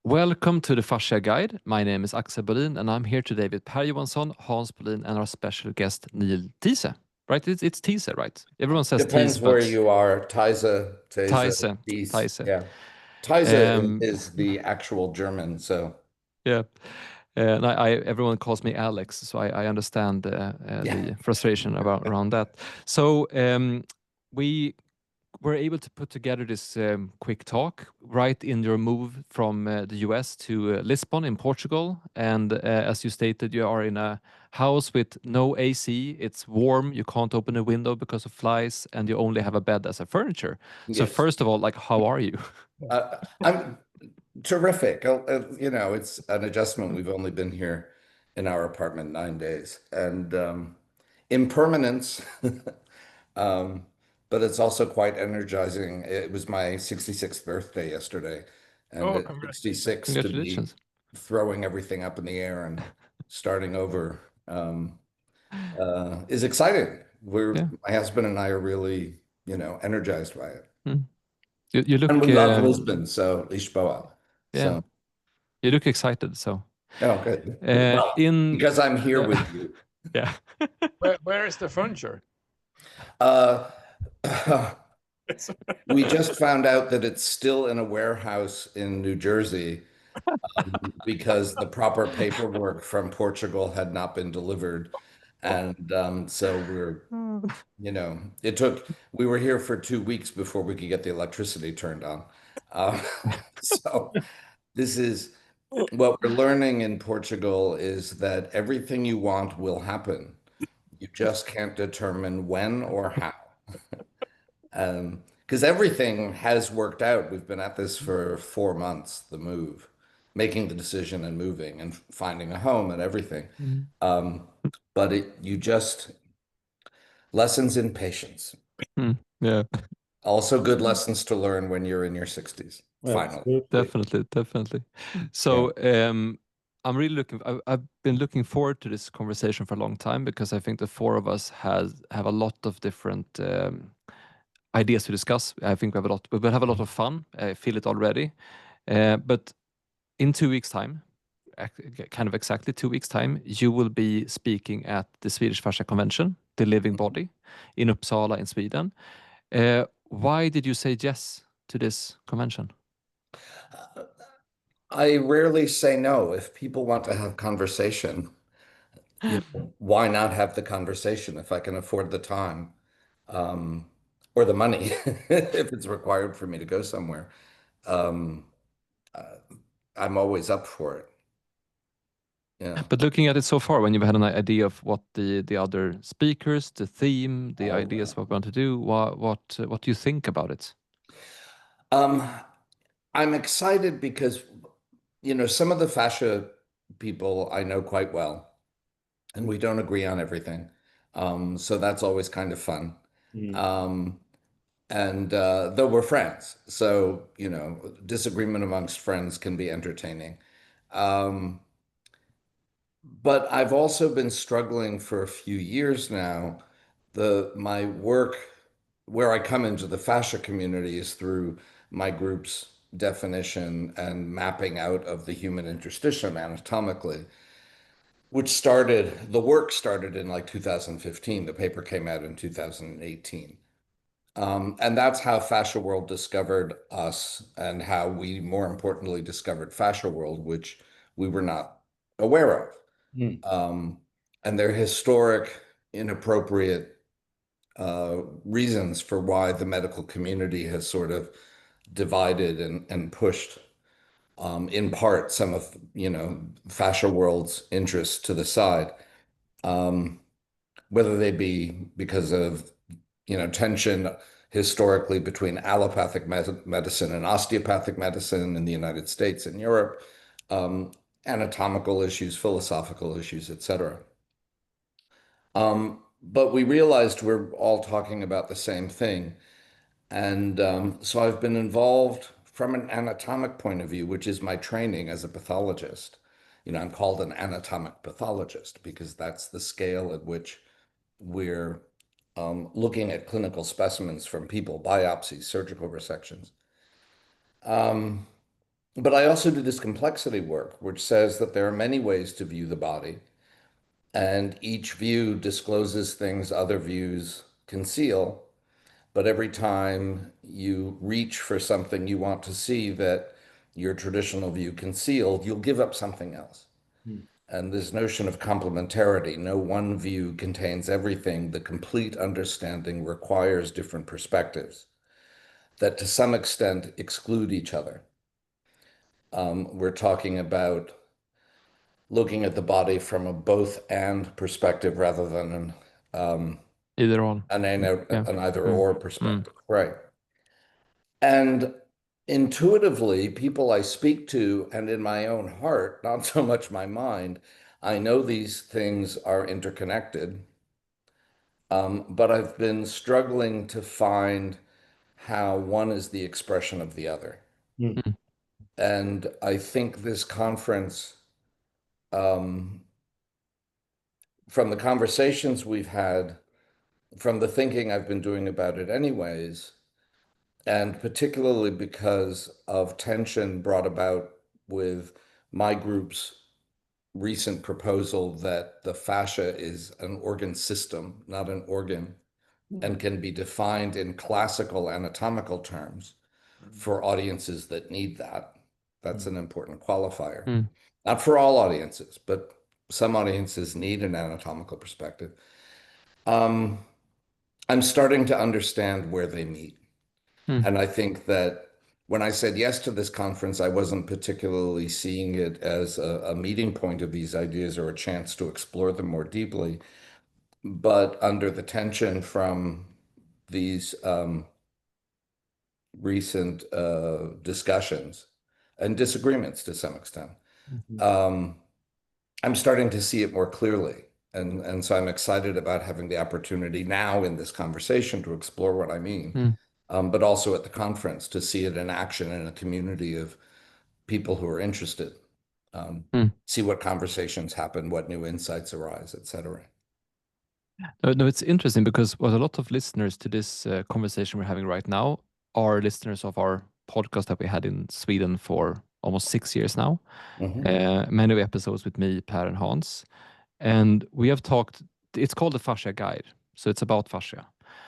Welcome to the Fascia Guide. My name is Axel Bolin, and I'm here today with Per Johansson, Hans Bolin, and our special guest, Neil Theise. Right? It's Theise, right? Everyone says Depends Theise, where but you are. Theise, Theise, Thies. Theise. Yeah. Theise Um, is the actual German. So, yeah. And everyone calls me Alex, so I understand yeah. the frustration around that. So we were able to put together this quick talk right in your move from the US to Lisbon in Portugal. And as you stated, you are in a house with no AC. It's warm. You can't open a window because of flies, and you only have a bed as a furniture. So Yes. first of all, like, how are you? I'm terrific. It's an adjustment. We've only been here in our apartment 9 days. And impermanence, um, but it's also quite energizing. It was my 66th birthday yesterday. And Oh, at 66, to be Congratulations. throwing everything up in the air and starting over is exciting. Yeah. My husband and I are really, energized by it. Mm. You And look, we love Lisbon, so Lisboa. yeah, So, you look excited. So oh, good. Well, in, because I'm here yeah, with you. yeah. Where is the furniture? Uh, we just found out that it's still in a warehouse in New Jersey because the proper paperwork from Portugal had not been delivered. And so we were here for 2 weeks before we could get the electricity turned on. Uh, so this is what we're learning in Portugal is that everything you want will happen. You just can't determine when or how. Because everything has worked out. We've been at this for 4 months, the move, making the decision and moving and finding a home and everything. Mm. But you just lessons in patience. Yeah. Also good lessons to learn when you're in your 60s, finally. Definitely, definitely. So I'm really I've been looking forward to this conversation for a long time because I think the four of us have a lot of different ideas to discuss. I think we will have a lot of fun. I feel it already. But in 2 weeks' time, kind of exactly 2 weeks' time, you will be speaking at the Swedish Fascia Convention, the Living Body, in Uppsala in Sweden. Why did you say yes to this convention? I rarely say no. If people want to have conversation, why not have the conversation if I can afford the time or the money if it's required for me to go somewhere? Um, uh, I'm always up for it. Yeah. But looking at it so far, when you've had an idea of what the other speakers, the theme, the Oh, ideas, what we want to do, what do you think about it? Um, I'm excited because, some of the fascia people I know quite well, and we don't agree on everything. So that's always kind of fun. Um, and though we're friends, so, disagreement amongst friends can be entertaining. Um, but I've also been struggling for a few years now. My work where I come into the fascia community is through my group's definition and mapping out of the human interstitium anatomically, the work started in like 2015. The paper came out in 2018. And that's how Fascia World discovered us and how we, more importantly, discovered Fascia World, which we were not aware of. And their historic, inappropriate reasons for why the medical community has sort of divided and pushed, in part, some of, Fascia World's interests to the side, whether they be because of, tension historically between allopathic medicine and osteopathic medicine in the United States and Europe, anatomical issues, philosophical issues, etc. But we realized we're all talking about the same thing. And so I've been involved from an anatomic point of view, which is my training as a pathologist. I'm called an anatomic pathologist because that's the scale at which we're looking at clinical specimens from people, biopsies, surgical resections. But I also do this complexity work, which says that there are many ways to view the body, and each view discloses things other views conceal. But every time you reach for something you want to see that your traditional view concealed, you'll give up something else. And this notion of complementarity, no one view contains everything. The complete understanding requires different perspectives that to some extent exclude each other. We're talking about looking at the body from a both and perspective rather than Either on. an either or perspective, right? And intuitively, people I speak to, and in my own heart, not so much my mind, I know these things are interconnected, but I've been struggling to find how one is the expression of the other. And I think this conference, from the conversations we've had, from the thinking I've been doing about it anyways, and particularly because of tension brought about with my group's recent proposal that the fascia is an organ system, not an organ, and can be defined in classical anatomical terms for audiences that need that. That's an important qualifier. Not for all audiences, but some audiences need an anatomical perspective. I'm starting to understand where they meet. And I think that when I said yes to this conference, I wasn't particularly seeing it as a meeting point of these ideas or a chance to explore them more deeply. But under the tension from these recent discussions and disagreements to some extent, I'm starting to see it more clearly. And so I'm excited about having the opportunity now in this conversation to explore what I mean, but also at the conference to see it in action in a community of people who are interested, see what conversations happen, what new insights arise, etc. No, it's interesting because what a lot of listeners to this conversation we're having right now are listeners of our podcast that we had in Sweden for almost 6 years now. Many episodes with me, Per, and Hans. And we have talked, it's called the Fascia Guide. So it's about fascia.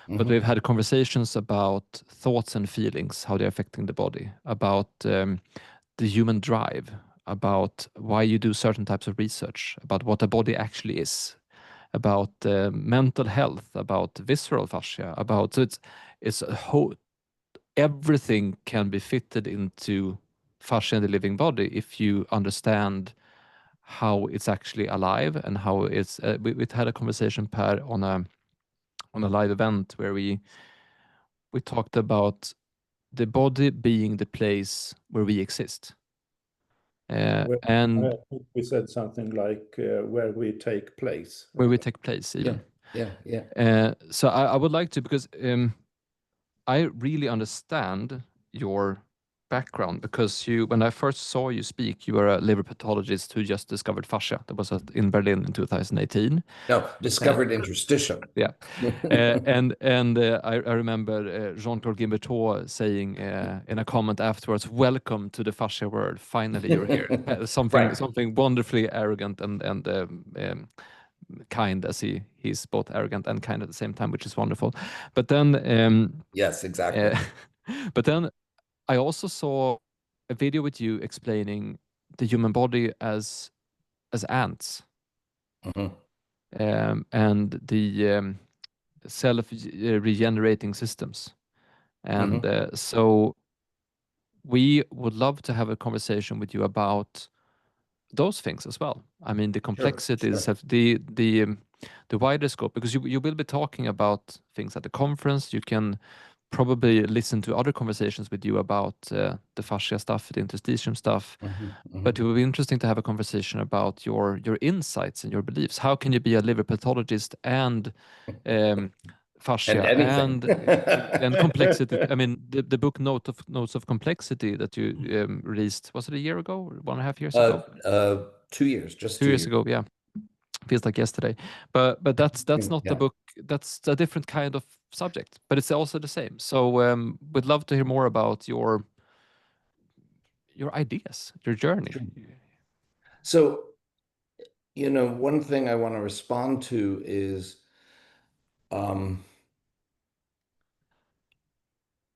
But we've had conversations about thoughts and feelings, how they're affecting the body, about the human drive, about why you do certain types of research, about what a body actually is, about mental health, about visceral fascia, about, so it's a whole, everything can be fitted into fascia in the living body if you understand how it's actually alive and how it's. We had a conversation, Per, on a live event where we talked about the body being the place where we exist. And I think we said something like where we take place. Where we take place, even. Yeah. So I would like to, because I really understand your background, because when I first saw you speak, you were a liver pathologist who just discovered fascia. That was in Berlin in 2018. No, discovered interstitium. Yeah. And I remember Jean-Claude Guimberteau saying in a comment afterwards, "Welcome to the fascia world. Finally, you're here." Something wonderfully arrogant and kind, as he's both arrogant and kind at the same time, which is wonderful. But then yes, exactly. But then I also saw a video with you explaining the human body as ants, and the self-regenerating systems. And so we would love to have a conversation with you about those things as well. I mean, the complexities of the wider scope, because you will be talking about things at the conference. You can probably listen to other conversations with you about the fascia stuff, the interstitium stuff. But it would be interesting to have a conversation about your insights and your beliefs. How can you be a liver pathologist and fascia and complexity? I mean, the book Notes of Complexity that you released, was it a year ago, 1.5 years ago? 2 years, just 2 years ago, yeah. Feels like yesterday. But that's not the book. That's a different kind of subject, but it's also the same. So we'd love to hear more about your your ideas, your journey. So, one thing I want to respond to is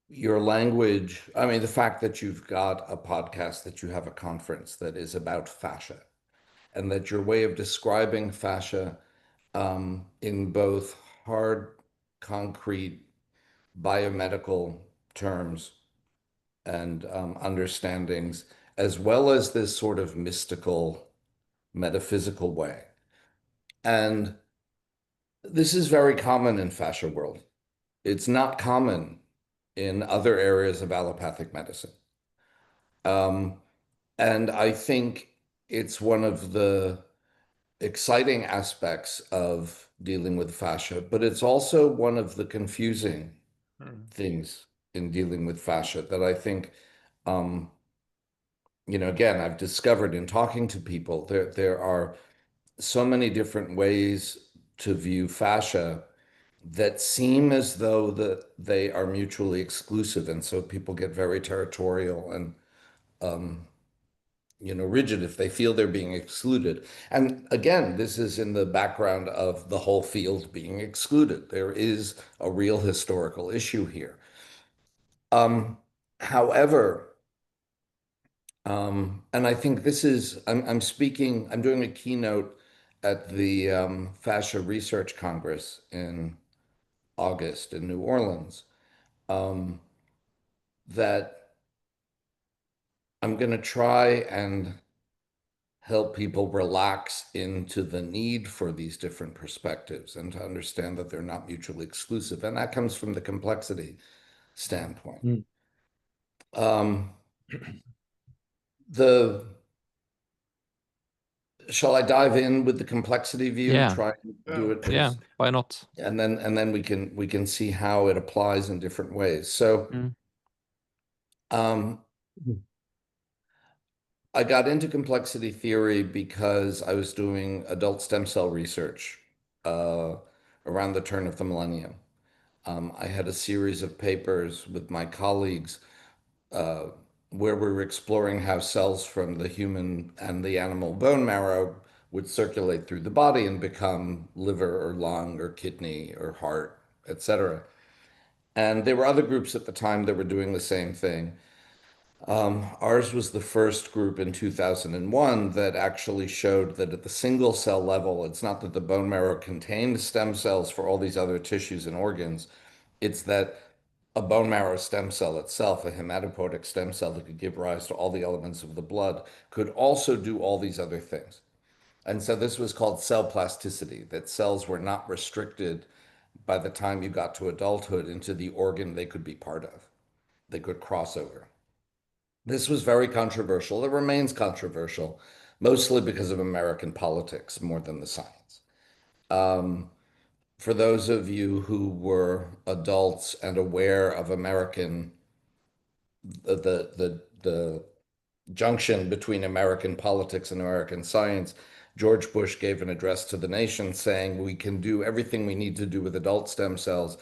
your language. I mean, the fact that you've got a podcast, that you have a conference that is about fascia, and that your way of describing fascia in both hard, concrete, biomedical terms and understandings, as well as this sort of mystical, metaphysical way. And this is very common in fascia world. It's not common in other areas of allopathic medicine. And I think it's one of the exciting aspects of dealing with fascia, but it's also one of the confusing things in dealing with fascia that I think, again, I've discovered in talking to people, there are so many different ways to view fascia that seem as though that they are mutually exclusive. And so people get very territorial and, rigid if they feel they're being excluded. And again, this is in the background of the whole field being excluded. There is a real historical issue here. However, and I think this is, I'm doing a keynote at the Fascia Research Congress in August in New Orleans, that I'm going to try and help people relax into the need for these different perspectives and to understand that they're not mutually exclusive. And that comes from the complexity standpoint. Shall I dive in with the complexity view? Yeah. Try and do it. Yeah, why not? And then we can see how it applies in different ways. So I got into complexity theory because I was doing adult stem cell research around the turn of the millennium. I had a series of papers with my colleagues where we were exploring how cells from the human and the animal bone marrow would circulate through the body and become liver or lung or kidney or heart, etc. And there were other groups at the time that were doing the same thing. Ours was the first group in 2001 that actually showed that at the single cell level, it's not that the bone marrow contained stem cells for all these other tissues and organs, it's that a bone marrow stem cell itself, a hematopoietic stem cell that could give rise to all the elements of the blood, could also do all these other things. And so this was called cell plasticity, that cells were not restricted by the time you got to adulthood into the organ they could be part of. They could cross over. This was very controversial. It remains controversial, mostly because of American politics more than the science. For those of you who were adults and aware of the junction between American politics and American science, George Bush gave an address to the nation saying we can do everything we need to do with adult stem cells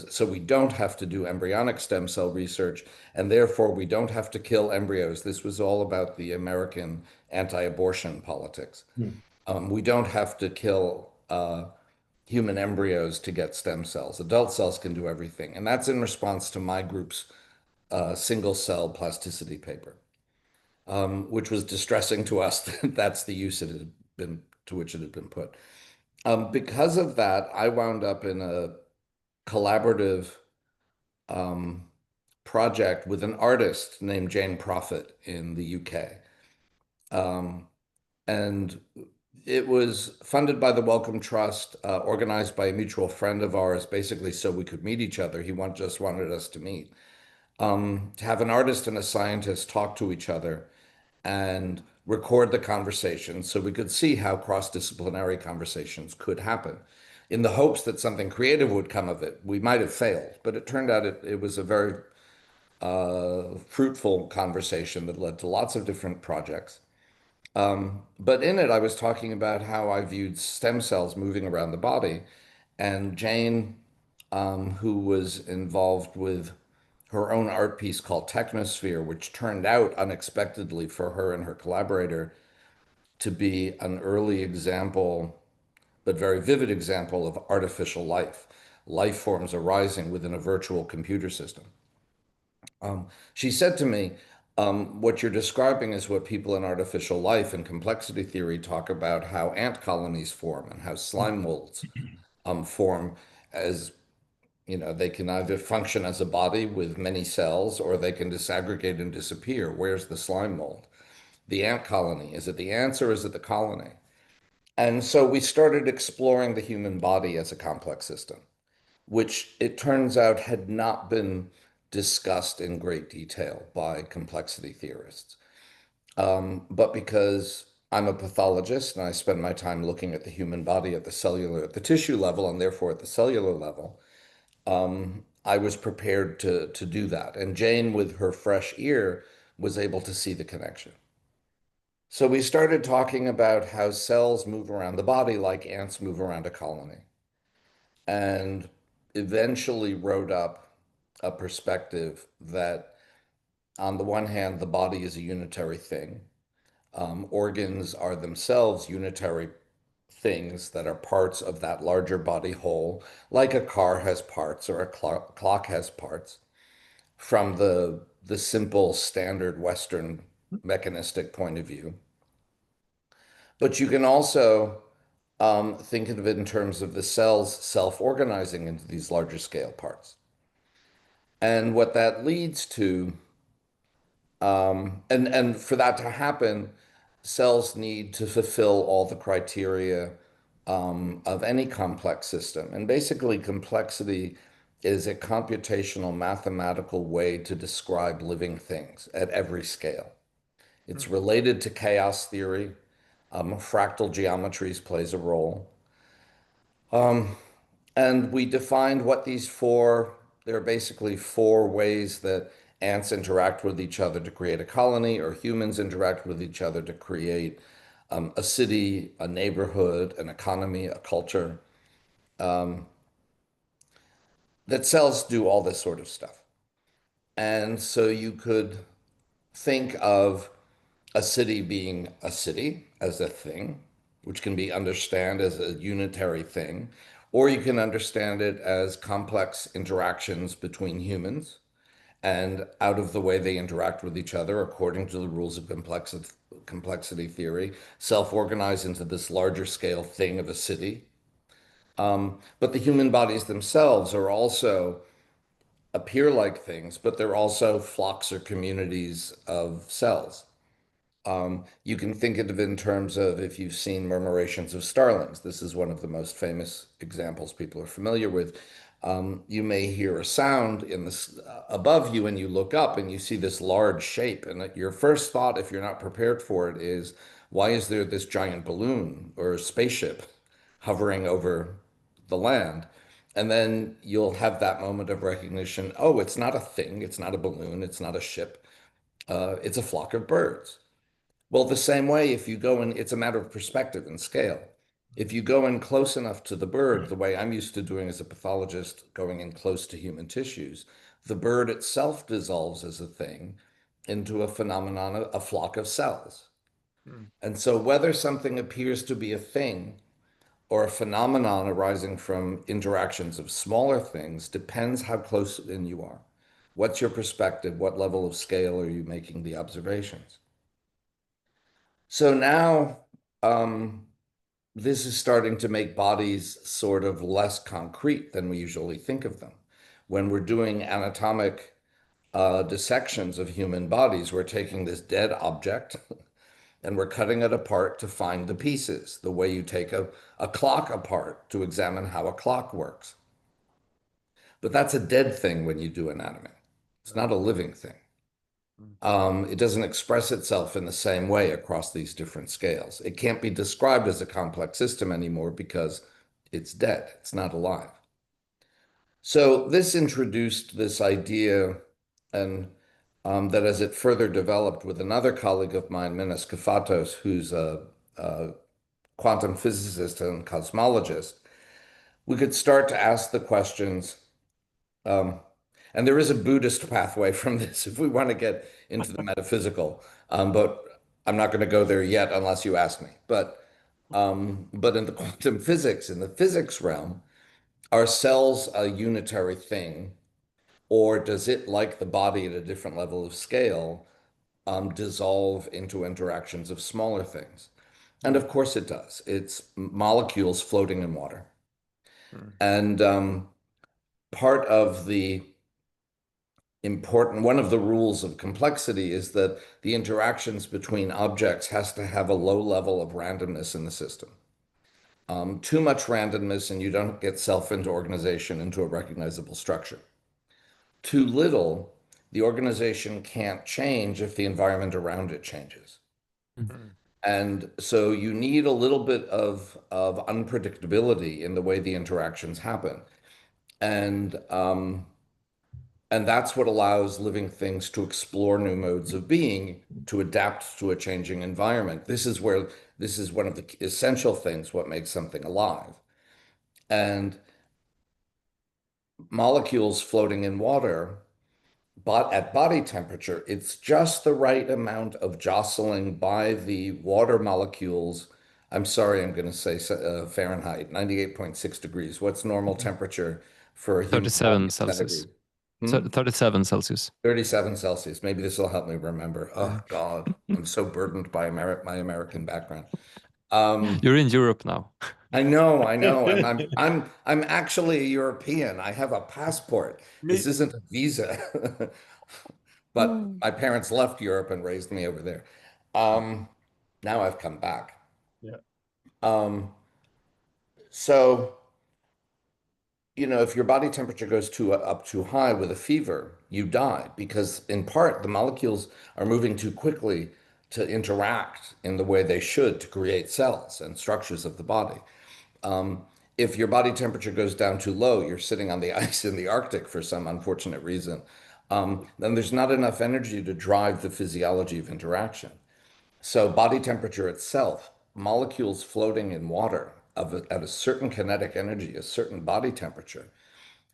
so we don't have to do embryonic stem cell research, and therefore we don't have to kill embryos. This was all about the American anti-abortion politics. We don't have to kill human embryos to get stem cells. Adult cells can do everything. And that's in response to my group's single cell plasticity paper, which was distressing to us that that's the use to which it had been put. Because of that, I wound up in a collaborative project with an artist named Jane Prophet in the UK. And it was funded by the Wellcome Trust, organized by a mutual friend of ours, basically so we could meet each other. He just wanted us to meet. To have an artist and a scientist talk to each other and record the conversation so we could see how cross-disciplinary conversations could happen in the hopes that something creative would come of it. We might have failed, but it turned out it was a very fruitful conversation that led to lots of different projects. But in it, I was talking about how I viewed stem cells moving around the body. And Jane, who was involved with her own art piece called Technosphere, which turned out unexpectedly for her and her collaborator to be an early example, but very vivid example of artificial life forms arising within a virtual computer system. She said to me, what you're describing is what people in artificial life and complexity theory talk about how ant colonies form and how slime molds form as, you know, they can either function as a body with many cells or they can disaggregate and disappear. Where's the slime mold? The ant colony. Is it the ants or is it the colony? And so we started exploring the human body as a complex system, which it turns out had not been discussed in great detail by complexity theorists. But because I'm a pathologist and I spend my time looking at the human body at the tissue level, and therefore at the cellular level, I was prepared to do that. And Jane, with her fresh ear, was able to see the connection. So we started talking about how cells move around the body like ants move around a colony, and eventually wrote up a perspective that, on the one hand, the body is a unitary thing. Organs are themselves unitary things that are parts of that larger body whole, like a car has parts or a clock has parts, from the simple standard Western mechanistic point of view. But you can also think of it in terms of the cells self-organizing into these larger scale parts. And what that leads to, and for that to happen, cells need to fulfill all the criteria of any complex system. And basically, complexity is a computational mathematical way to describe living things at every scale. It's related to chaos theory. Fractal geometries plays a role. And we defined what there are basically four ways that ants interact with each other to create a colony, or humans interact with each other to create a city, a neighborhood, an economy, a culture. That cells do all this sort of stuff. And so you could think of a city being a city as a thing, which can be understood as a unitary thing, or you can understand it as complex interactions between humans and out of the way they interact with each other according to the rules of complexity theory, self-organize into this larger scale thing of a city. But the human bodies themselves are also appear like things, but they're also flocks or communities of cells. You can think of it in terms of, if you've seen murmurations of starlings, this is one of the most famous examples people are familiar with. You may hear a sound above you and you look up and you see this large shape. And your first thought, if you're not prepared for it, is, why is there this giant balloon or spaceship hovering over the land? And then you'll have that moment of recognition. Oh, it's not a thing. It's not a balloon. It's not a ship. It's a flock of birds. Well, the same way, if you go in, it's a matter of perspective and scale. If you go in close enough to the bird, the way I'm used to doing as a pathologist, going in close to human tissues, the bird itself dissolves as a thing into a phenomenon, a flock of cells. And so whether something appears to be a thing or a phenomenon arising from interactions of smaller things depends how close in you are. What's your perspective? What level of scale are you making the observations? So now this is starting to make bodies sort of less concrete than we usually think of them. When we're doing anatomic dissections of human bodies, we're taking this dead object and we're cutting it apart to find the pieces, the way you take a clock apart to examine how a clock works. But that's a dead thing when you do anatomy. It's not a living thing. It doesn't express itself in the same way across these different scales. It can't be described as a complex system anymore because it's dead. It's not alive. So this introduced this idea, and that as it further developed with another colleague of mine, Minas Kafatos, who's a quantum physicist and cosmologist, we could start to ask the questions, And there is a Buddhist pathway from this if we want to get into the metaphysical. But I'm not going to go there yet unless you ask me. But in the quantum physics, in the physics realm, are cells a unitary thing, or does it, like the body at a different level of scale, dissolve into interactions of smaller things? And of course it does. It's molecules floating in water. And part of the one of the rules of complexity is that the interactions between objects has to have a low level of randomness in the system. Too much randomness and you don't get self into organization into a recognizable structure. Too little, the organization can't change if the environment around it changes. And so you need a little bit of unpredictability in the way the interactions happen. And that's what allows living things to explore new modes of being, to adapt to a changing environment. This is one of the essential things, what makes something alive. And molecules floating in water, but at body temperature, it's just the right amount of jostling by the water molecules. I'm sorry, I'm going to say Fahrenheit, 98.6 degrees. What's normal temperature for a human 37 body? Celsius. Hmm? 37 Celsius. 37 Celsius. Maybe this will help me remember. Oh, Yeah. God, I'm so burdened by my American background. You're in Europe now. I know, and I'm actually a European. I have a passport. This isn't a visa. But my parents left Europe and raised me over there. Now I've come back. Yeah. So, if your body temperature goes up too high with a fever, you die because in part the molecules are moving too quickly to interact in the way they should to create cells and structures of the body. If your body temperature goes down too low, you're sitting on the ice in the Arctic for some unfortunate reason, then there's not enough energy to drive the physiology of interaction. So body temperature itself, molecules floating in water at a certain kinetic energy, a certain body temperature,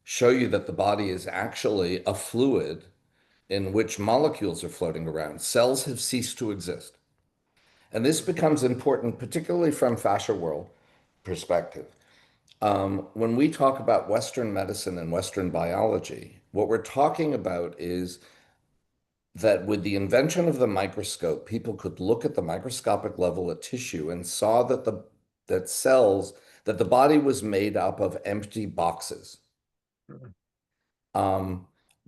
show you that the body is actually a fluid in which molecules are floating around. Cells have ceased to exist. And this becomes important, particularly from fascia world perspective. When we talk about Western medicine and Western biology, what we're talking about is that with the invention of the microscope, people could look at the microscopic level of tissue and saw that the body was made up of empty boxes.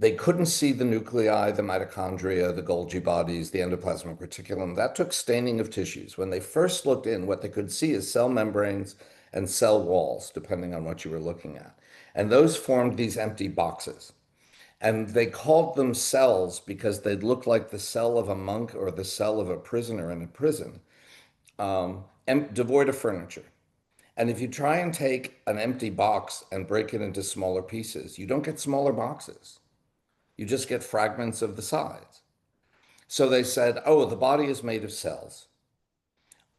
They couldn't see the nuclei, the mitochondria, the Golgi bodies, the endoplasmic reticulum. That took staining of tissues. When they first looked in, what they could see is cell membranes and cell walls, depending on what you were looking at. And those formed these empty boxes. And they called them cells because they looked like the cell of a monk or the cell of a prisoner in a prison, and devoid of furniture. And if you try and take an empty box and break it into smaller pieces, you don't get smaller boxes. You just get fragments of the sides. So they said, oh, the body is made of cells.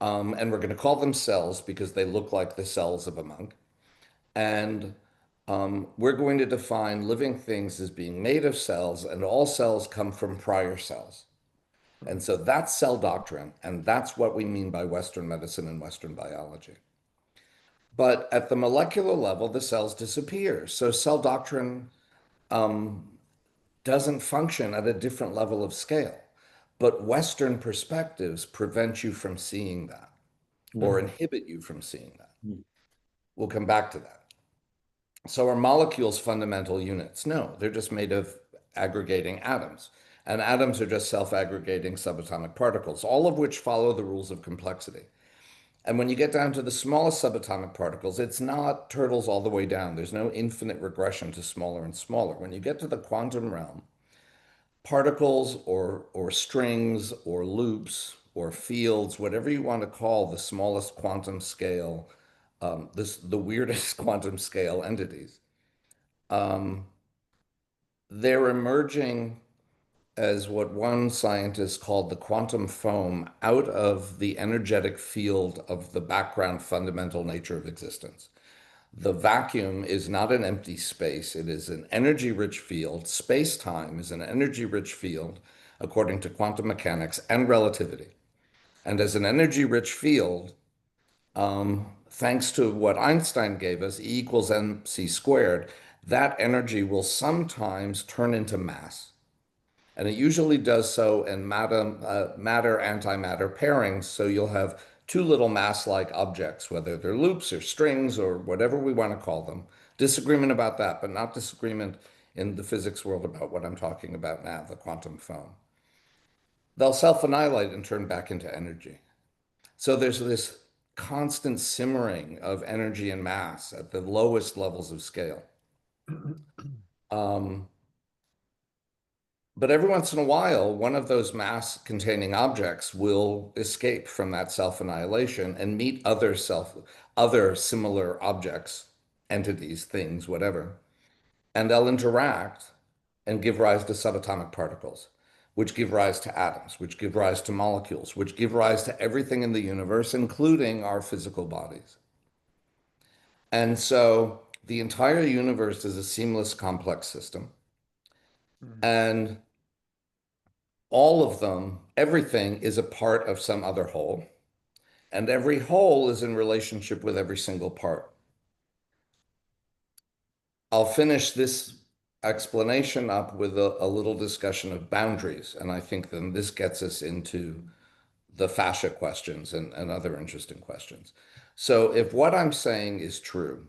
And we're going to call them cells because they look like the cells of a monk. And we're going to define living things as being made of cells, and all cells come from prior cells. And so that's cell doctrine, and that's what we mean by Western medicine and Western biology. But at the molecular level, the cells disappear. So cell doctrine doesn't function at a different level of scale. But Western perspectives prevent you from seeing that or inhibit you from seeing that. We'll come back to that. So are molecules fundamental units? No, they're just made of aggregating atoms. And atoms are just self-aggregating subatomic particles, all of which follow the rules of complexity. And when you get down to the smallest subatomic particles, it's not turtles all the way down. There's no infinite regression to smaller and smaller. When you get to the quantum realm, particles or strings or loops or fields, whatever you want to call the smallest quantum scale, the weirdest quantum scale entities, they're emerging as what one scientist called the quantum foam out of the energetic field of the background fundamental nature of existence. The vacuum is not an empty space. It is an energy-rich field. Space-time is an energy-rich field according to quantum mechanics and relativity. And as an energy-rich field, thanks to what Einstein gave us, E equals mc squared, that energy will sometimes turn into mass. And it usually does so in matter-antimatter pairings. So you'll have two little mass-like objects, whether they're loops or strings or whatever we want to call them. Disagreement about that, but not disagreement in the physics world about what I'm talking about now, the quantum phone. They'll self-annihilate and turn back into energy. So there's this constant simmering of energy and mass at the lowest levels of scale. But every once in a while, one of those mass-containing objects will escape from that self-annihilation and meet other similar objects, entities, things, whatever. And they'll interact and give rise to subatomic particles, which give rise to atoms, which give rise to molecules, which give rise to everything in the universe, including our physical bodies. And so the entire universe is a seamless, complex system. And all of them, everything is a part of some other whole. And every whole is in relationship with every single part. I'll finish this explanation up with a little discussion of boundaries. And I think then this gets us into the fascia questions and other interesting questions. So if what I'm saying is true,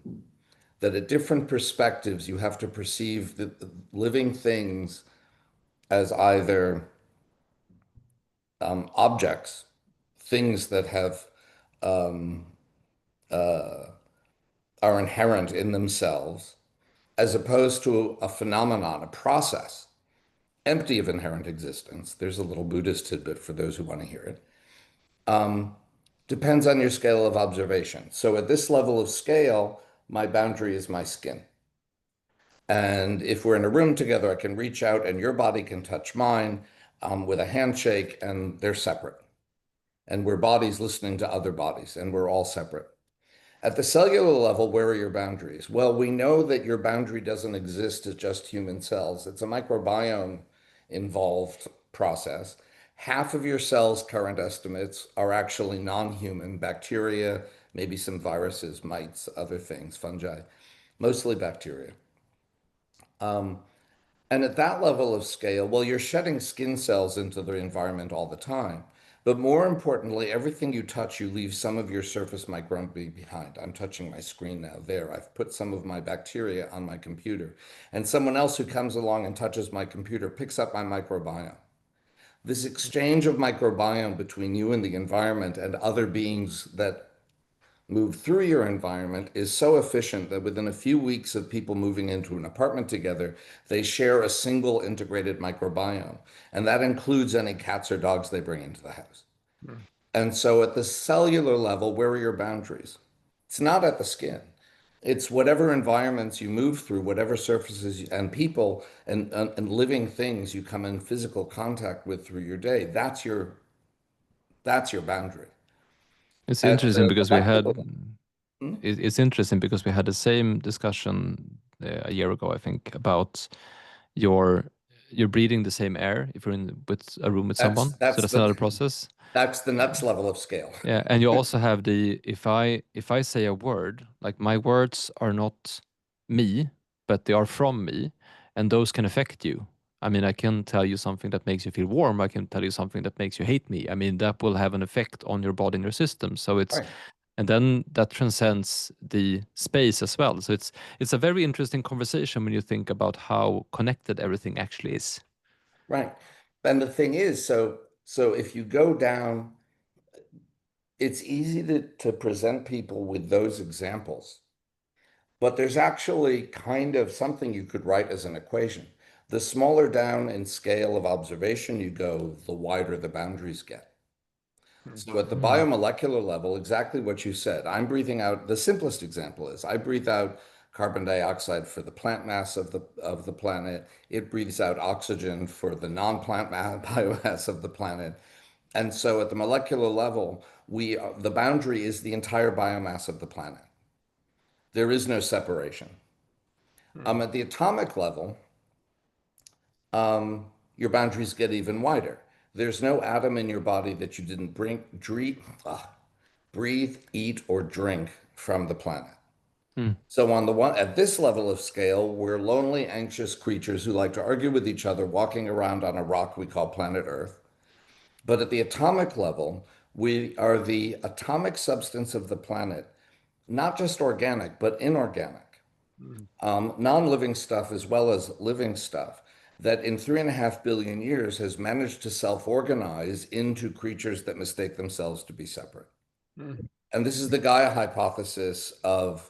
that at different perspectives, you have to perceive the living things as either objects, things that have are inherent in themselves, as opposed to a phenomenon, a process, empty of inherent existence. There's a little Buddhist tidbit for those who want to hear it. Depends on your scale of observation. So at this level of scale, my boundary is my skin. And if we're in a room together, I can reach out and your body can touch mine with a handshake, and they're separate. And we're bodies listening to other bodies, and we're all separate. At the cellular level, where are your boundaries? Well, we know that your boundary doesn't exist as just human cells. It's a microbiome involved process. Half of your cells, current estimates, are actually non-human, bacteria, maybe some viruses, mites, other things, fungi, mostly bacteria. And at that level of scale, well, you're shedding skin cells into the environment all the time. But more importantly, everything you touch, you leave some of your surface microbiome behind. I'm touching my screen now. There, I've put some of my bacteria on my computer. And someone else who comes along and touches my computer picks up my microbiome. This exchange of microbiome between you and the environment and other beings that move through your environment is so efficient that within a few weeks of people moving into an apartment together, they share a single integrated microbiome. And that includes any cats or dogs they bring into the house. And so at the cellular level, where are your boundaries? It's not at the skin. It's whatever environments you move through, whatever surfaces and people and living things you come in physical contact with through your day. That's your boundary. It's At interesting the because molecular it's interesting because we had the same discussion a year ago, I think, about you're breathing the same air if you're in with a room with someone. So that's another process. That's the next level of scale. Yeah, and you also have the if I say a word, like my words are not me, but they are from me, and those can affect you. I mean, I can tell you something that makes you feel warm. I can tell you something that makes you hate me. I mean, that will have an effect on your body and your system. So it's Right. and then that transcends the space as well. So it's a very interesting conversation when you think about how connected everything actually is. Right. And the thing is, so if you go down, it's easy to present people with those examples, but there's actually kind of something you could write as an equation. The smaller down in scale of observation you go, the wider the boundaries get. So at the biomolecular level, exactly what you said, I'm breathing out, the simplest example is I breathe out carbon dioxide for the plant mass of the planet. It breathes out oxygen for the non-plant biomass of the planet. And so at the molecular level, the boundary is the entire biomass of the planet. There is no separation. At the atomic level, your boundaries get even wider. There's no atom in your body that you didn't breathe, eat, or drink from the planet. So at this level of scale, we're lonely, anxious creatures who like to argue with each other, walking around on a rock we call planet Earth. But at the atomic level, we are the atomic substance of the planet, not just organic, but inorganic, non-living stuff as well as living stuff that in 3.5 billion years has managed to self-organize into creatures that mistake themselves to be separate. And this is the Gaia hypothesis of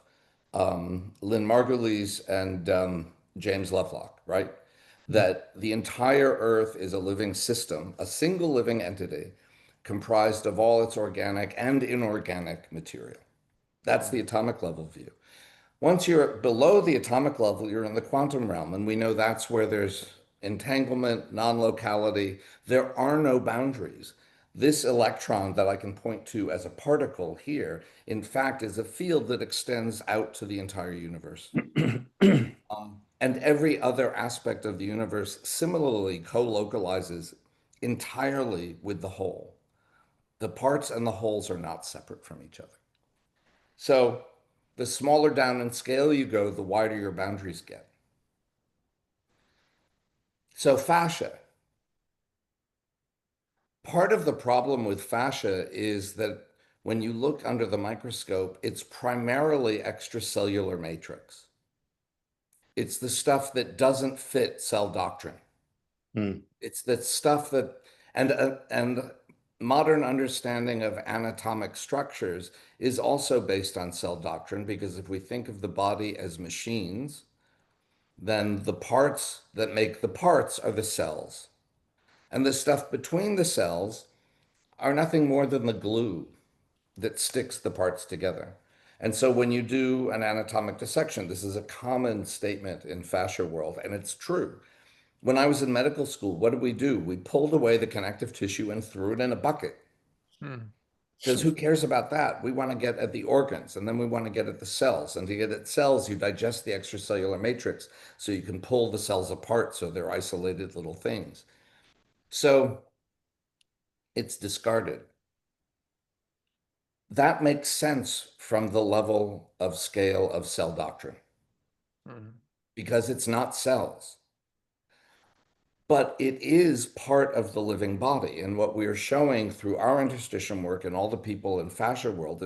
Lynn Margulies and James Lovelock, right? That the entire Earth is a living system, a single living entity comprised of all its organic and inorganic material. That's the atomic level view. Once you're below the atomic level, you're in the quantum realm, and we know that's where there's entanglement, non-locality. There are no boundaries. This electron that I can point to as a particle here, in fact, is a field that extends out to the entire universe. And every other aspect of the universe similarly co-localizes entirely with the whole. The parts and the wholes are not separate from each other. So the smaller down in scale you go, the wider your boundaries get. So fascia. Part of the problem with fascia is that when you look under the microscope, it's primarily extracellular matrix. It's the stuff that doesn't fit cell doctrine. It's the stuff that, and modern understanding of anatomic structures is also based on cell doctrine, because if we think of the body as machines, then the parts that make the parts are the cells. And the stuff between the cells are nothing more than the glue that sticks the parts together. And so when you do an anatomic dissection, this is a common statement in fascia world, and it's true. When I was in medical school, what did we do? We pulled away the connective tissue and threw it in a bucket. Because who cares about that? We want to get at the organs, and then we want to get at the cells. And to get at cells, you digest the extracellular matrix so you can pull the cells apart so they're isolated little things. So it's discarded. That makes sense from the level of scale of cell doctrine, because it's not cells. But it is part of the living body. And what we are showing through our interstitium work and all the people in fascia world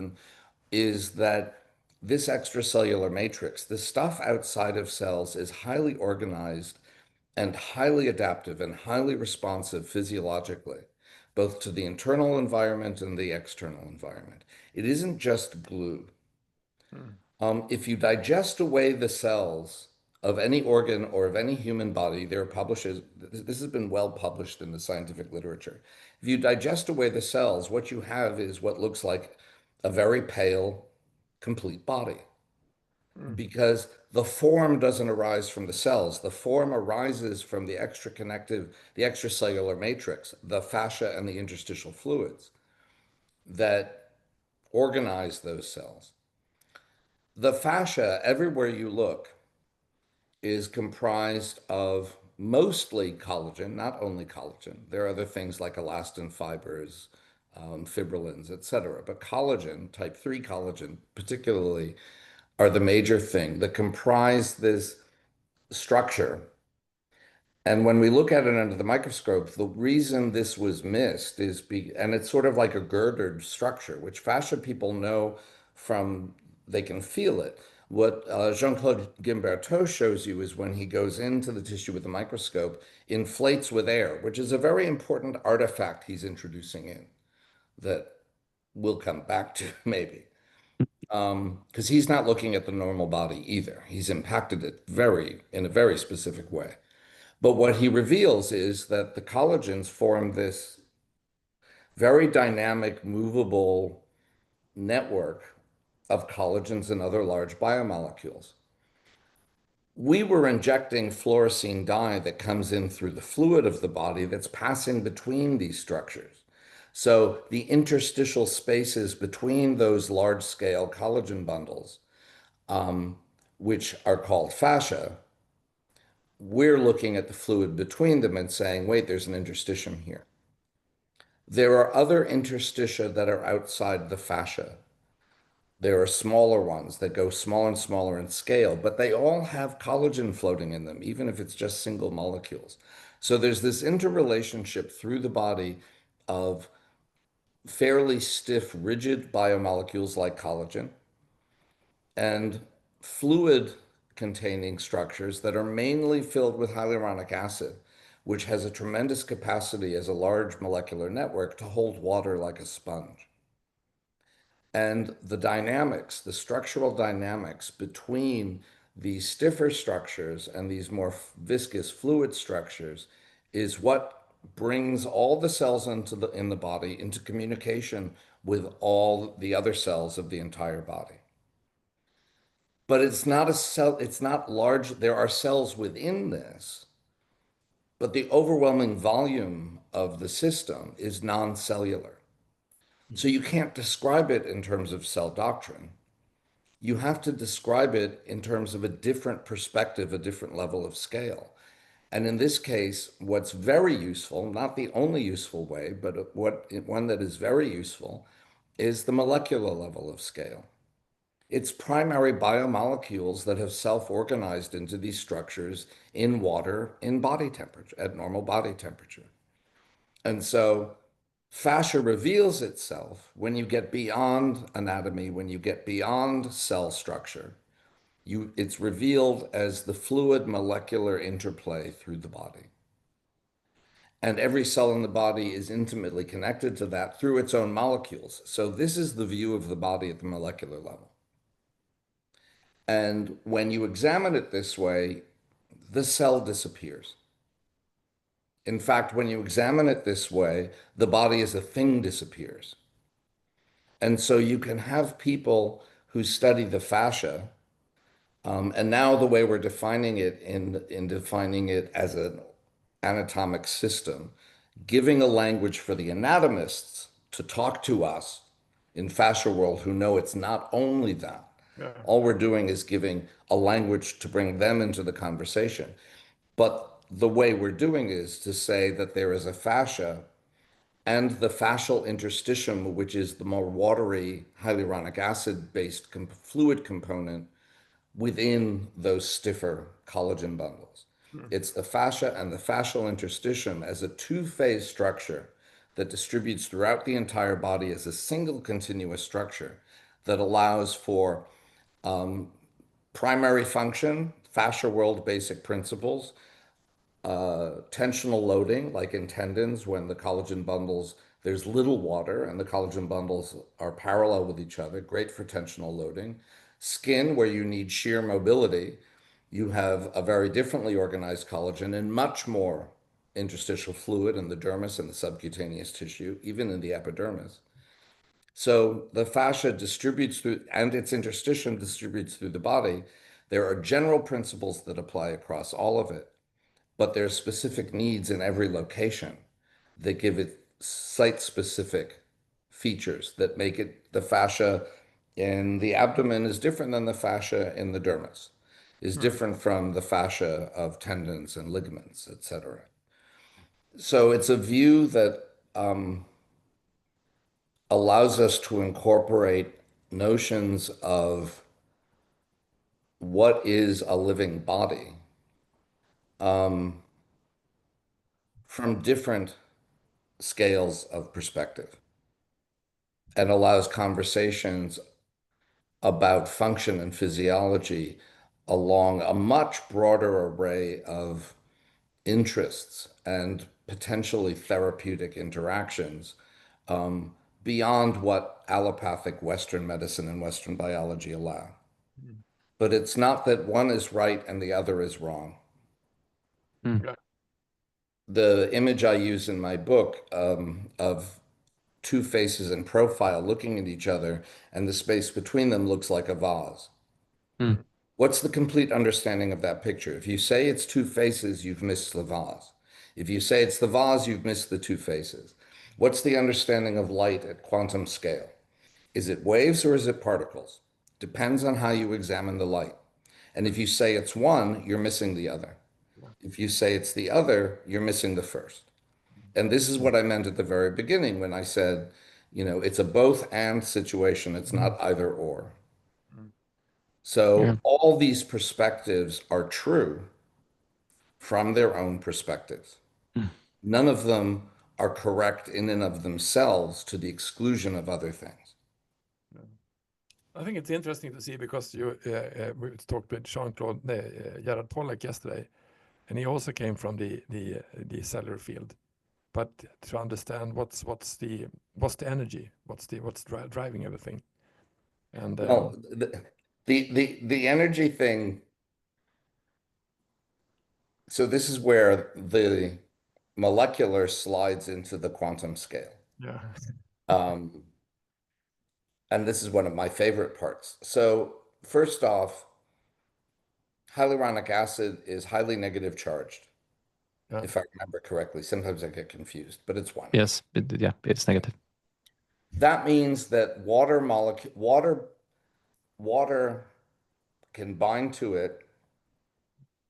is that this extracellular matrix, the stuff outside of cells, is highly organized and highly adaptive and highly responsive physiologically, both to the internal environment and the external environment. It isn't just glue. If you digest away the cells of any organ or of any human body, there are publishers, this has been well published in the scientific literature. If you digest away the cells, what you have is what looks like a very pale, complete body. Because the form doesn't arise from the cells. The form arises from the the extracellular matrix, the fascia and the interstitial fluids that organize those cells. The fascia, everywhere you look, is comprised of mostly collagen, not only collagen. There are other things like elastin fibers, fibrillins, etc. But collagen, type 3 collagen particularly, are the major thing that comprise this structure. And when we look at it under the microscope, the reason this was missed is, and it's sort of like a girdered structure, which fascia people know from, they can feel it. What Jean-Claude Guimberteau shows you is when he goes into the tissue with the microscope, inflates with air, which is a very important artifact he's introducing in that we'll come back to maybe. Because he's not looking at the normal body either. He's impacted it in a very specific way. But what he reveals is that the collagens form this very dynamic, movable network of collagens and other large biomolecules. We were injecting fluorescein dye that comes in through the fluid of the body that's passing between these structures. So the interstitial spaces between those large-scale collagen bundles which are called fascia, we're looking at the fluid between them and saying, wait, there's an interstitium here. There are other interstitia that are outside the fascia. There are smaller ones that go smaller and smaller in scale, but they all have collagen floating in them, even if it's just single molecules. So there's this interrelationship through the body of fairly stiff, rigid biomolecules like collagen and fluid containing structures that are mainly filled with hyaluronic acid, which has a tremendous capacity as a large molecular network to hold water like a sponge. And the dynamics, the structural dynamics between these stiffer structures and these more viscous fluid structures is what brings all the cells in the body into communication with all the other cells of the entire body. But it's not a cell, it's not large. There are cells within this, but the overwhelming volume of the system is non-cellular. So you can't describe it in terms of cell doctrine. You have to describe it in terms of a different perspective, a different level of scale. And in this case, what's very useful, not the only useful way, but one that is very useful, is the molecular level of scale. It's primary biomolecules that have self-organized into these structures in water in body temperature, at normal body temperature. And so fascia reveals itself when you get beyond anatomy, when you get beyond cell structure. It's revealed as the fluid molecular interplay through the body. And every cell in the body is intimately connected to that through its own molecules. So this is the view of the body at the molecular level. And when you examine it this way, the cell disappears. In fact, when you examine it this way, the body as a thing disappears. And so you can have people who study the fascia, and now the way we're defining it in defining it as an anatomic system, giving a language for the anatomists to talk to us in fascia world who know it's not only that. Yeah. All we're doing is giving a language to bring them into the conversation. But the way we're doing is to say that there is a fascia and the fascial interstitium, which is the more watery hyaluronic acid-based fluid component within those stiffer collagen bundles. It's the fascia and the fascial interstitium as a two-phase structure that distributes throughout the entire body as a single continuous structure that allows for primary function, fascia world basic principles, tensional loading, like in tendons, when the collagen bundles, there's little water and the collagen bundles are parallel with each other, great for tensional loading. Skin, where you need shear mobility, you have a very differently organized collagen and much more interstitial fluid in the dermis and the subcutaneous tissue, even in the epidermis. So the fascia distributes through, and its interstitium distributes through the body. There are general principles that apply across all of it, but there are specific needs in every location that give it site-specific features that make it, the fascia in the abdomen is different than the fascia in the dermis, is different from the fascia of tendons and ligaments, etc. So it's a view that allows us to incorporate notions of what is a living body from different scales of perspective and allows conversations about function and physiology along a much broader array of interests and potentially therapeutic interactions beyond what allopathic Western medicine and Western biology allow. But it's not that one is right and the other is wrong. Yeah. The image I use in my book of two faces in profile looking at each other and the space between them looks like a vase. What's the complete understanding of that picture? If you say it's two faces, you've missed the vase. If you say it's the vase, you've missed the two faces. What's the understanding of light at quantum scale? Is it waves or is it particles? Depends on how you examine the light. And if you say it's one, you're missing the other. If you say it's the other, you're missing the first. And this is what I meant at the very beginning when I said, it's a both and situation. It's not either or. So all these perspectives are true from their own perspectives. None of them are correct in and of themselves to the exclusion of other things. I think it's interesting to see because we talked with Jean-Claude Gerard Pollack yesterday, and he also came from the cellular field. But to understand what's the energy, what's driving everything, and well, the energy thing. So this is where the molecular slides into the quantum scale. yeah, And this is one of my favorite parts. So first off, hyaluronic acid is highly negative charged, if I remember correctly. Sometimes I get confused, but it's one. Yes, it's negative. That means that water can bind to it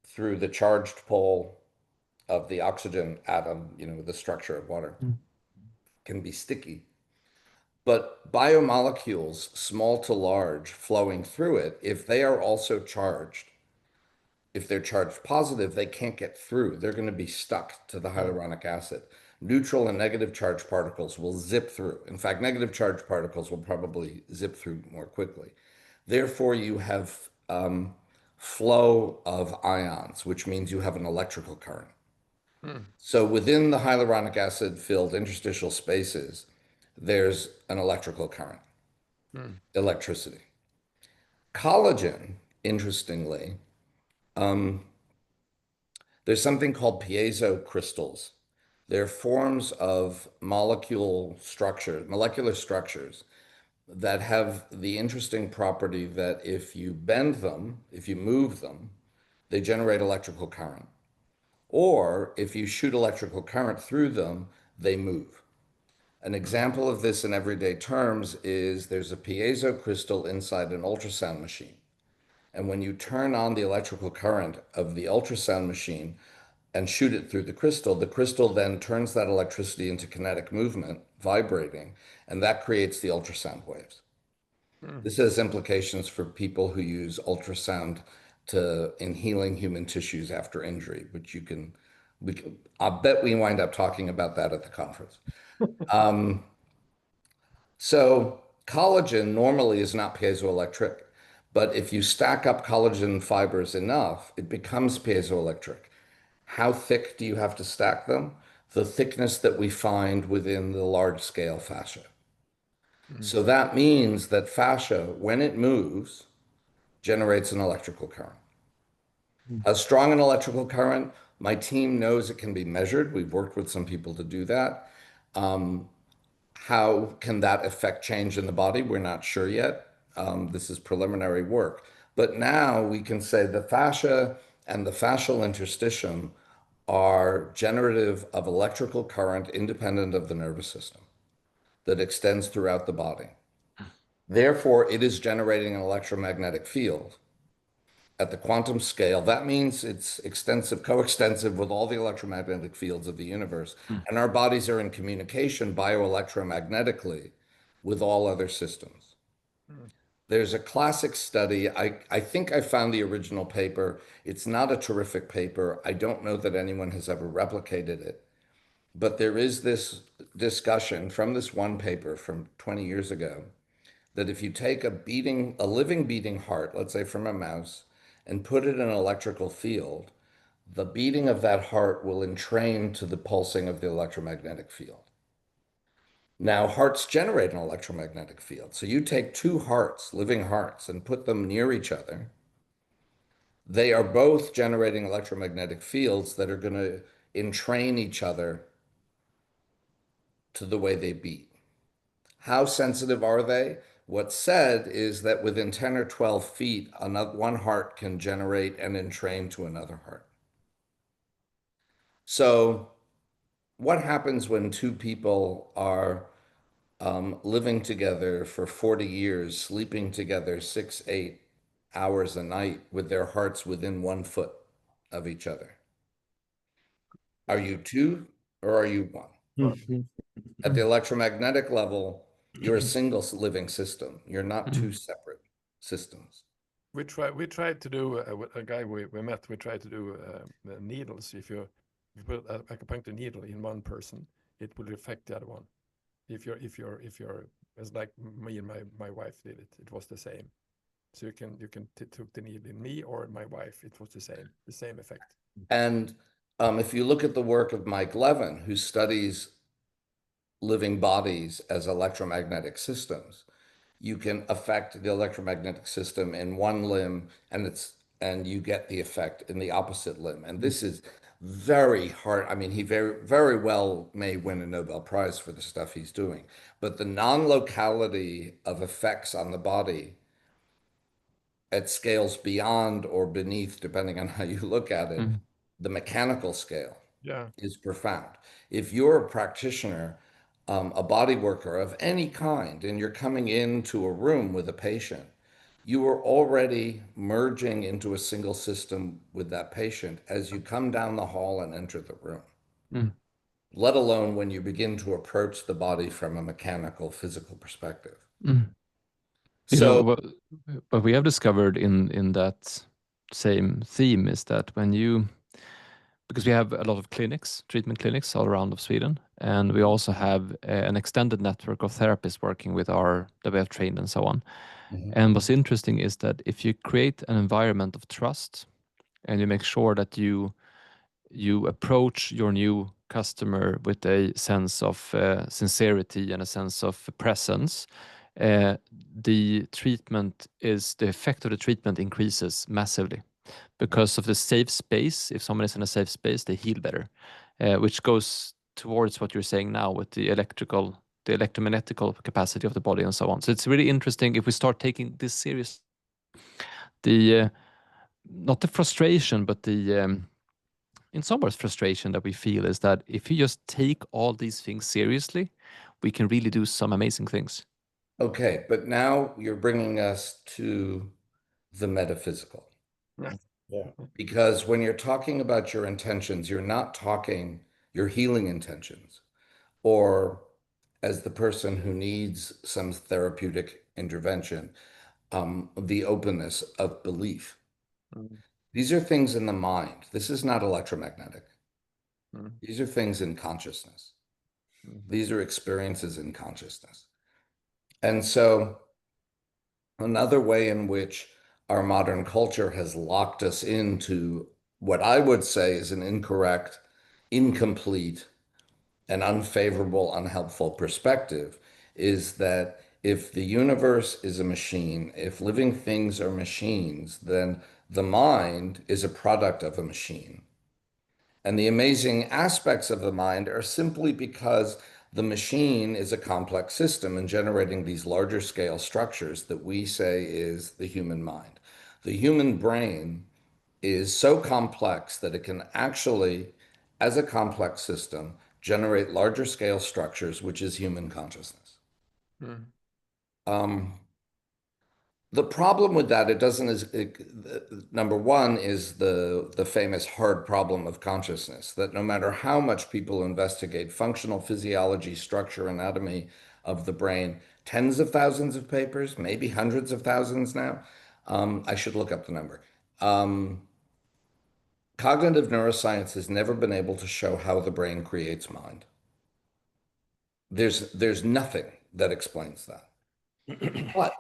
through the charged pole of the oxygen atom, the structure of water, can be sticky. But biomolecules, small to large, flowing through it, if they are also charged, if they're charged positive, they can't get through. They're going to be stuck to the hyaluronic acid. Neutral and negative charged particles will zip through. In fact, negative charged particles will probably zip through more quickly. Therefore, you have flow of ions, which means you have an electrical current. So within the hyaluronic acid filled interstitial spaces, there's an electrical current, electricity. Collagen, interestingly, there's something called piezo crystals. They're forms of molecular structures that have the interesting property that if you bend them, if you move them, they generate electrical current. Or if you shoot electrical current through them, they move. An example of this in everyday terms is there's a piezo crystal inside an ultrasound machine. And when you turn on the electrical current of the ultrasound machine and shoot it through the crystal then turns that electricity into kinetic movement, vibrating, and that creates the ultrasound waves. This has implications for people who use ultrasound in healing human tissues after injury, which I bet we wind up talking about that at the conference. So collagen normally is not piezoelectric, but if you stack up collagen fibers enough, it becomes piezoelectric. How thick do you have to stack them? The thickness that we find within the large scale fascia. So that means that fascia, when it moves, generates an electrical current. How strong an electrical current? My team knows it can be measured. We've worked with some people to do that. How can that affect change in the body? We're not sure yet. This is preliminary work. But now we can say the fascia and the fascial interstitium are generative of electrical current independent of the nervous system that extends throughout the body. Therefore, it is generating an electromagnetic field at the quantum scale. That means it's coextensive with all the electromagnetic fields of the universe. And our bodies are in communication bioelectromagnetically with all other systems. There's a classic study. I think I found the original paper. It's not a terrific paper. I don't know that anyone has ever replicated it. But there is this discussion from this one paper from 20 years ago that if you take a living beating heart, let's say from a mouse, and put it in an electrical field, the beating of that heart will entrain to the pulsing of the electromagnetic field. Now, hearts generate an electromagnetic field. So you take two hearts, living hearts, and put them near each other. They are both generating electromagnetic fields that are going to entrain each other to the way they beat. How sensitive are they? What's said is that within 10 or 12 feet, one heart can generate and entrain to another heart. So what happens when two people are living together for 40 years, sleeping together 6, 8 hours a night with their hearts within 1 foot of each other. Are you two or are you one? Mhm. At the electromagnetic level, you're a single living system. You're not two separate systems. We tried to do a guy we met. We tried to do needles. If you put an acupuncture needle in one person, it will affect the other one. If you're it's like me and my wife did it. It was the same. So you can took the needle in me or my wife. It was the same effect. And if you look at the work of Mike Levin, who studies living bodies as electromagnetic systems, you can affect the electromagnetic system in one limb and you get the effect in the opposite limb. And this is very hard. I mean, he very well may win a Nobel Prize for the stuff he's doing, but the non-locality of effects on the body at scales beyond or beneath, depending on how you look at it, the mechanical scale is profound. If you're a practitioner, a body worker of any kind, and you're coming into a room with a patient, you are already merging into a single system with that patient as you come down the hall and enter the room, let alone when you begin to approach the body from a mechanical, physical perspective. You So, know, what we have discovered in that same theme is that because we have a lot of treatment clinics all around of Sweden, and we also have an extended network of therapists working with that we have trained and so on. And what's interesting is that if you create an environment of trust and you make sure that you approach your new customer with a sense of sincerity and a sense of presence, the effect of the treatment increases massively because of the safe space. If someone is in a safe space, they heal better, which goes towards what you're saying now with the electromagnetic capacity of the body and so on. So it's really interesting if we start taking this serious. Not the frustration, but in some ways frustration that we feel is that if you just take all these things seriously, we can really do some amazing things. okay, but now you're bringing us to the metaphysical. Yeah. Because when you're talking about your intentions, you're not talking your healing intentions, or as the person who needs some therapeutic intervention, the openness of belief. These are things in the mind. This is not electromagnetic. These are things in consciousness. These are experiences in consciousness. And so another way in which our modern culture has locked us into what I would say is an incorrect, incomplete, and unfavorable, unhelpful perspective is that if the universe is a machine, if living things are machines, then the mind is a product of a machine. And the amazing aspects of the mind are simply because the machine is a complex system in generating these larger scale structures that we say is the human mind. The human brain is so complex that it can actually, as a complex system, generate larger scale structures, which is human consciousness. The problem with that, number one is the famous hard problem of consciousness, that no matter how much people investigate functional physiology, structure, anatomy of the brain, tens of thousands of papers, maybe hundreds of thousands now. I should look up the number. Cognitive neuroscience has never been able to show how the brain creates mind. There's nothing that explains that. But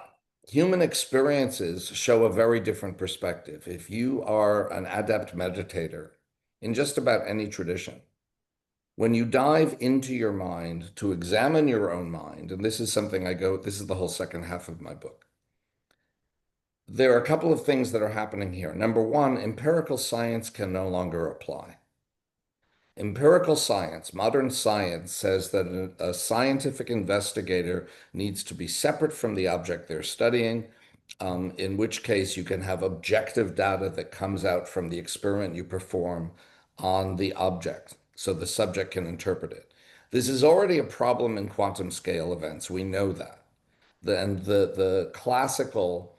human experiences show a very different perspective. If you are an adept meditator in just about any tradition, when you dive into your mind to examine your own mind, and this is the whole second half of my book. There are a couple of things that are happening here. Number one, empirical science can no longer apply. Empirical science, modern science, says that a scientific investigator needs to be separate from the object they're studying, in which case you can have objective data that comes out from the experiment you perform on the object, so the subject can interpret it. This is already a problem in quantum scale events. We know that. The classical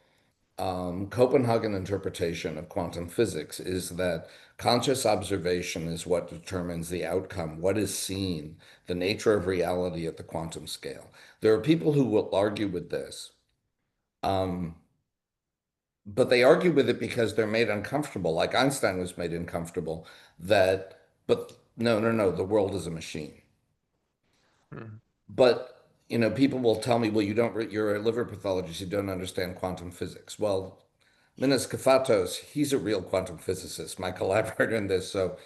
Copenhagen interpretation of quantum physics is that conscious observation is what determines the outcome, what is seen, the nature of reality at the quantum scale. There are people who will argue with this, but they argue with it because they're made uncomfortable, like Einstein was made uncomfortable, but no, the world is a machine. But, people will tell me, well, you're a liver pathologist, you don't understand quantum physics. Well, Minas Kafatos, he's a real quantum physicist, my collaborator in this, so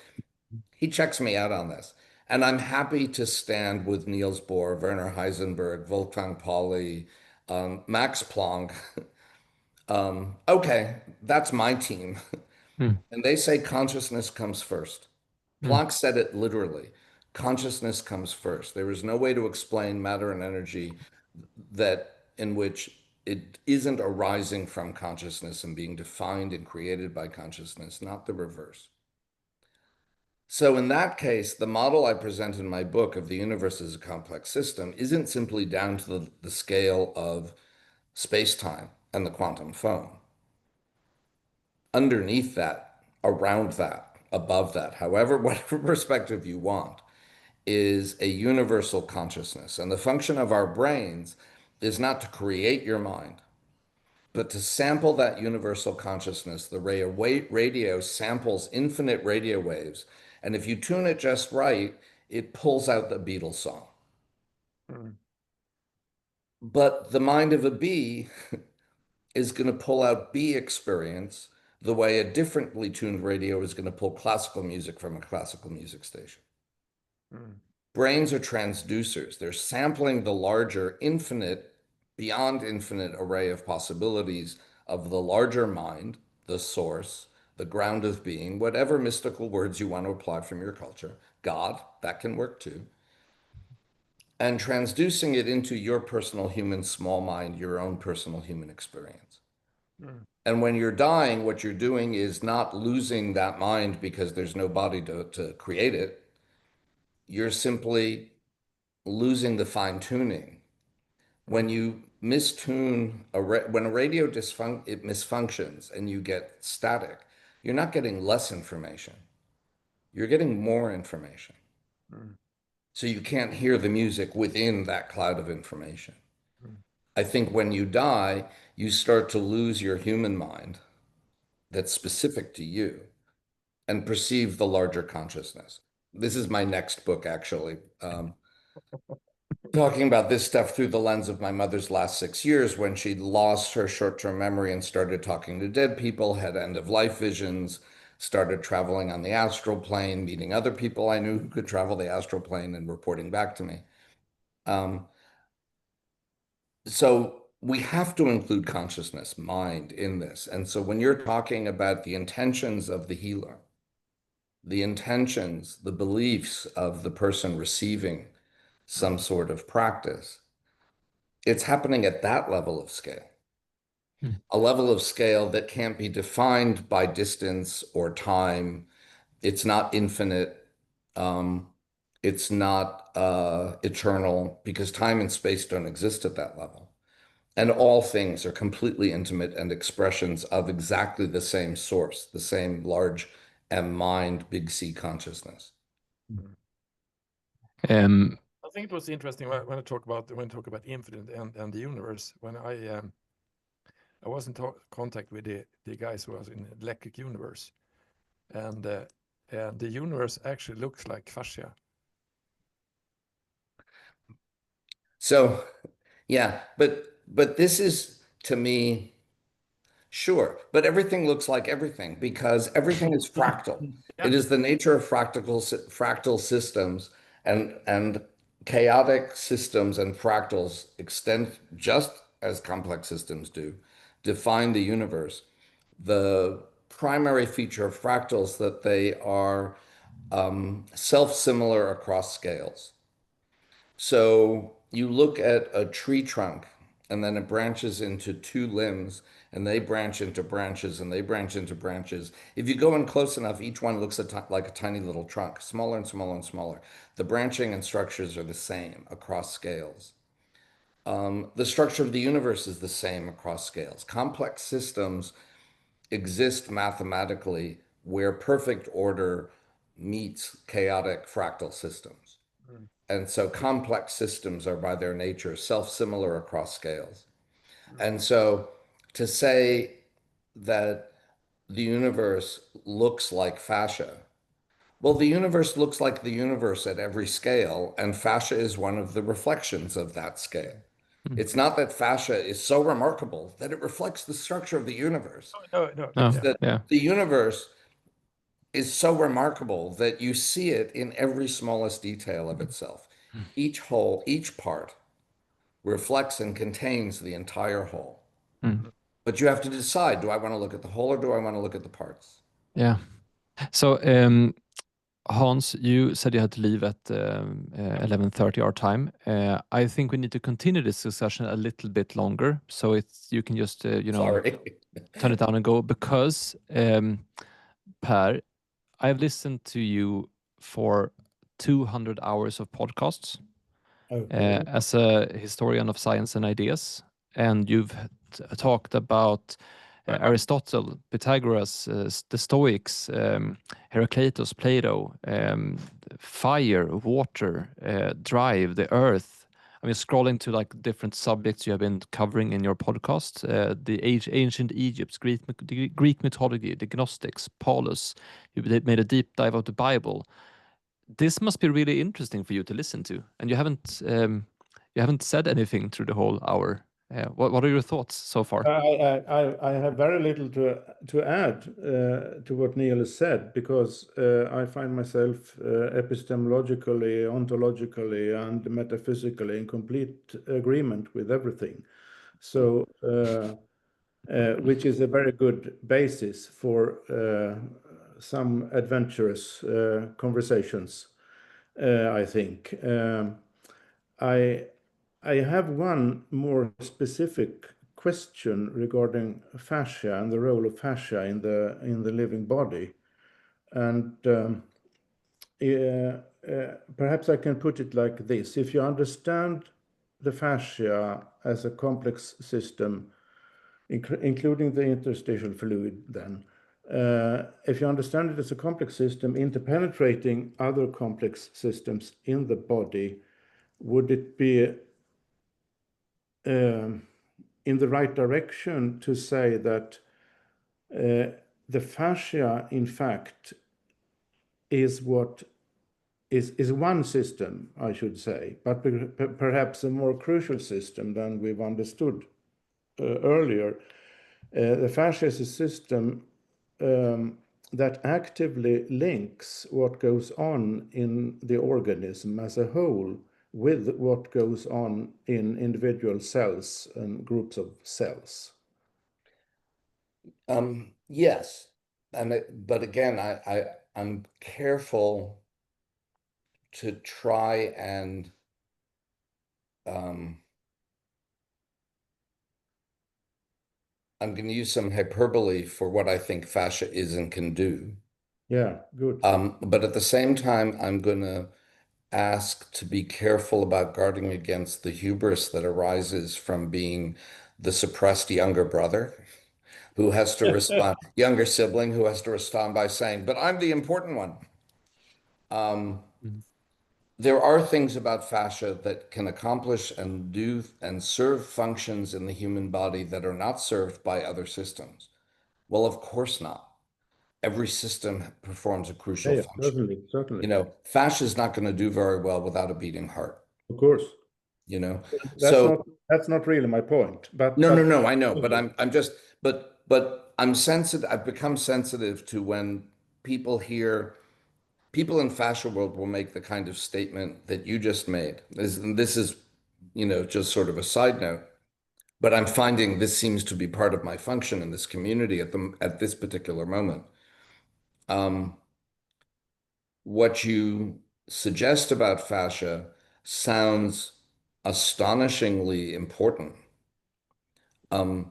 he checks me out on this. And I'm happy to stand with Niels Bohr, Werner Heisenberg, Wolfgang Pauli, Max Planck. Okay, that's my team. And they say consciousness comes first. Planck said it literally. Consciousness comes first. There is no way to explain matter and energy in which it isn't arising from consciousness and being defined and created by consciousness, not the reverse. So in that case, the model I present in my book of the universe as a complex system isn't simply down to the scale of space-time and the quantum foam. Underneath that, around that, above that, whatever perspective you want, is a universal consciousness. And the function of our brains is not to create your mind, but to sample that universal consciousness. The radio samples infinite radio waves. And if you tune it just right, it pulls out the Beatles song. But the mind of a bee is going to pull out bee experience the way a differently tuned radio is going to pull classical music from a classical music station. Brains are transducers. They're sampling the larger, infinite, beyond infinite array of possibilities of the larger mind, the source, the ground of being, whatever mystical words you want to apply from your culture, God, that can work too, and transducing it into your personal human small mind, your own personal human experience. And when you're dying, what you're doing is not losing that mind because there's no body to create it. You're simply losing the fine tuning. When you mistune, when a radio it misfunctions and you get static, you're not getting less information. You're getting more information. So you can't hear the music within that cloud of information. I think when you die, you start to lose your human mind that's specific to you and perceive the larger consciousness. This is my next book, actually. Talking about this stuff through the lens of my mother's last 6 years when she lost her short-term memory and started talking to dead people, had end-of-life visions, started traveling on the astral plane, meeting other people I knew who could travel the astral plane and reporting back to me. So we have to include consciousness, mind in this. And so when you're talking about the intentions of the healer, the intentions, the beliefs of the person receiving some sort of practice, it's happening at that level of scale. A level of scale that can't be defined by distance or time. It's not infinite. It's not eternal because time and space don't exist at that level. And all things are completely intimate and expressions of exactly the same source, the same large M mind, big C consciousness. I think it was interesting when I talk about infinite and the universe. When I was in contact with the guys who was in the electric universe, and the universe actually looks like fascia. So, yeah, but this is to me, sure, but everything looks like everything because everything is fractal. It is the nature of fractal systems and chaotic systems and fractals extend just as complex systems do, define the universe. The primary feature of fractals that they are self-similar across scales. So you look at a tree trunk and then it branches into two limbs, and they branch into branches, and they branch into branches. If you go in close enough, each one looks like a tiny little trunk, smaller and smaller and smaller. The branching and structures are the same across scales. The structure of the universe is the same across scales. Complex systems exist mathematically where perfect order meets chaotic fractal systems. And so complex systems are by their nature self-similar across scales. And so to say that the universe looks like fascia, well, the universe looks like the universe at every scale, and fascia is one of the reflections of that scale. It's not that fascia is so remarkable that it reflects the structure of the universe. No. It's that the universe is so remarkable that you see it in every smallest detail of itself. Each whole, each part reflects and contains the entire whole. But you have to decide, do I want to look at the whole or do I want to look at the parts? Yeah. So, Hans, you said you had to leave at 11:30 our time. I think we need to continue this discussion a little bit longer, so you can just Sorry. turn it down and go, because Per, I've listened to you for 200 hours of podcasts as a historian of science and ideas, and you've talked about Aristotle, Pythagoras, the Stoics, Heraclitus, Plato, fire, water, drive, the earth. I mean, scrolling to like different subjects you have been covering in your podcast, the ancient Egypt, Greek mythology, the Gnostics, Paulus. You made a deep dive of the Bible. This must be really interesting for you to listen to, and you haven't said anything through the whole hour. What are your thoughts so far? I have very little to add to what Neil has said, because I find myself epistemologically, ontologically, and metaphysically in complete agreement with everything. So, which is a very good basis for some adventurous conversations, I think. I have one more specific question regarding fascia and the role of fascia in the living body, and perhaps I can put it like this: if you understand the fascia as a complex system, including the interstitial fluid, then if you understand it as a complex system interpenetrating other complex systems in the body, would it be in the right direction to say that the fascia, in fact, is what is one system, I should say, but perhaps a more crucial system than we've understood earlier. The fascia is a system that actively links what goes on in the organism as a whole with what goes on in individual cells and groups of cells. Yes, but again, I'm careful to try and I'm going to use some hyperbole for what I think fascia is and can do. Yeah, good. But at the same time, I'm going to ask to be careful about guarding against the hubris that arises from being the suppressed younger brother who has to respond, younger sibling who has to respond by saying, but I'm the important one. There are things about fascia that can accomplish and do and serve functions in the human body that are not served by other systems. Well, of course not. Every system performs a crucial Yeah, function. certainly. Fascia is not going to do very well without a beating heart. Of course. That's not really my point. But no, I know, but I'm just but I'm sensitive. I've become sensitive to when people in fascia world will make the kind of statement that you just made. This is, just sort of a side note, but I'm finding this seems to be part of my function in this community at this particular moment. What you suggest about fascia sounds astonishingly important And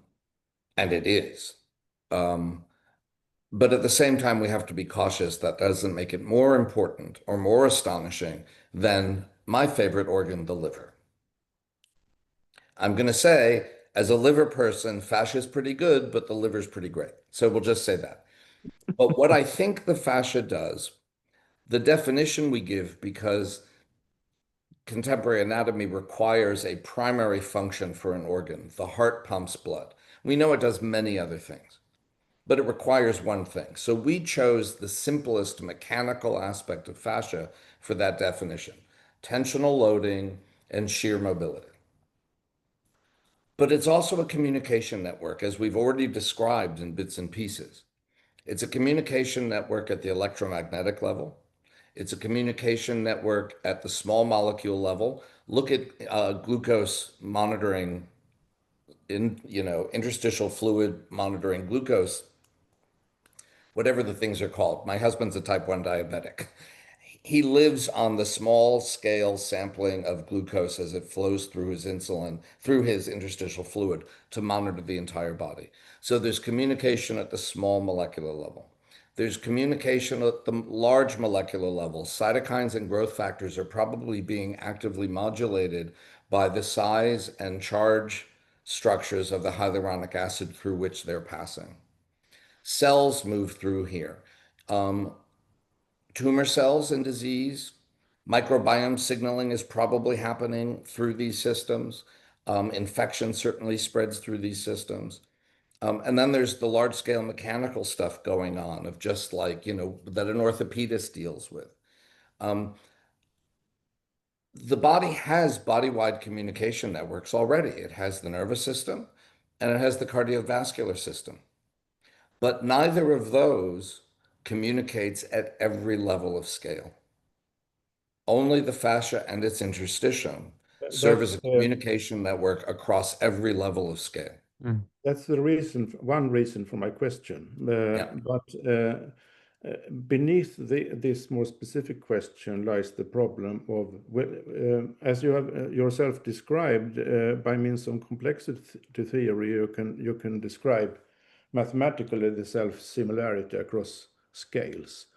it is. But at the same time, we have to be cautious that doesn't make it more important or more astonishing than my favorite organ, the liver. I'm going to say, as a liver person, fascia is pretty good, but the liver's pretty great. So we'll just say that. But what I think the fascia does, the definition we give, because contemporary anatomy requires a primary function for an organ. The heart pumps blood. We know it does many other things, but it requires one thing. So we chose the simplest mechanical aspect of fascia for that definition: tensional loading and shear mobility. But it's also a communication network, as we've already described in bits and pieces. It's a communication network at the electromagnetic level. It's a communication network at the small molecule level. Look at glucose monitoring, interstitial fluid monitoring glucose, whatever the things are called. My husband's a type 1 diabetic. He lives on the small scale sampling of glucose as it flows through his insulin, through his interstitial fluid, to monitor the entire body. So there's communication at the small molecular level. There's communication at the large molecular level. Cytokines and growth factors are probably being actively modulated by the size and charge structures of the hyaluronic acid through which they're passing. Cells move through here. Tumor cells in disease, microbiome signaling is probably happening through these systems. Infection certainly spreads through these systems. And then there's the large scale mechanical stuff going on of just like, that an orthopedist deals with. The body has body-wide communication networks already. It has the nervous system and it has the cardiovascular system. But neither of those communicates at every level of scale. Only the fascia and its interstitium serve as a communication network across every level of scale. That's the reason, one reason for my question. But beneath this more specific question lies the problem of, as you have yourself described, by means of complexity theory, you can describe mathematically the self-similarity across scales.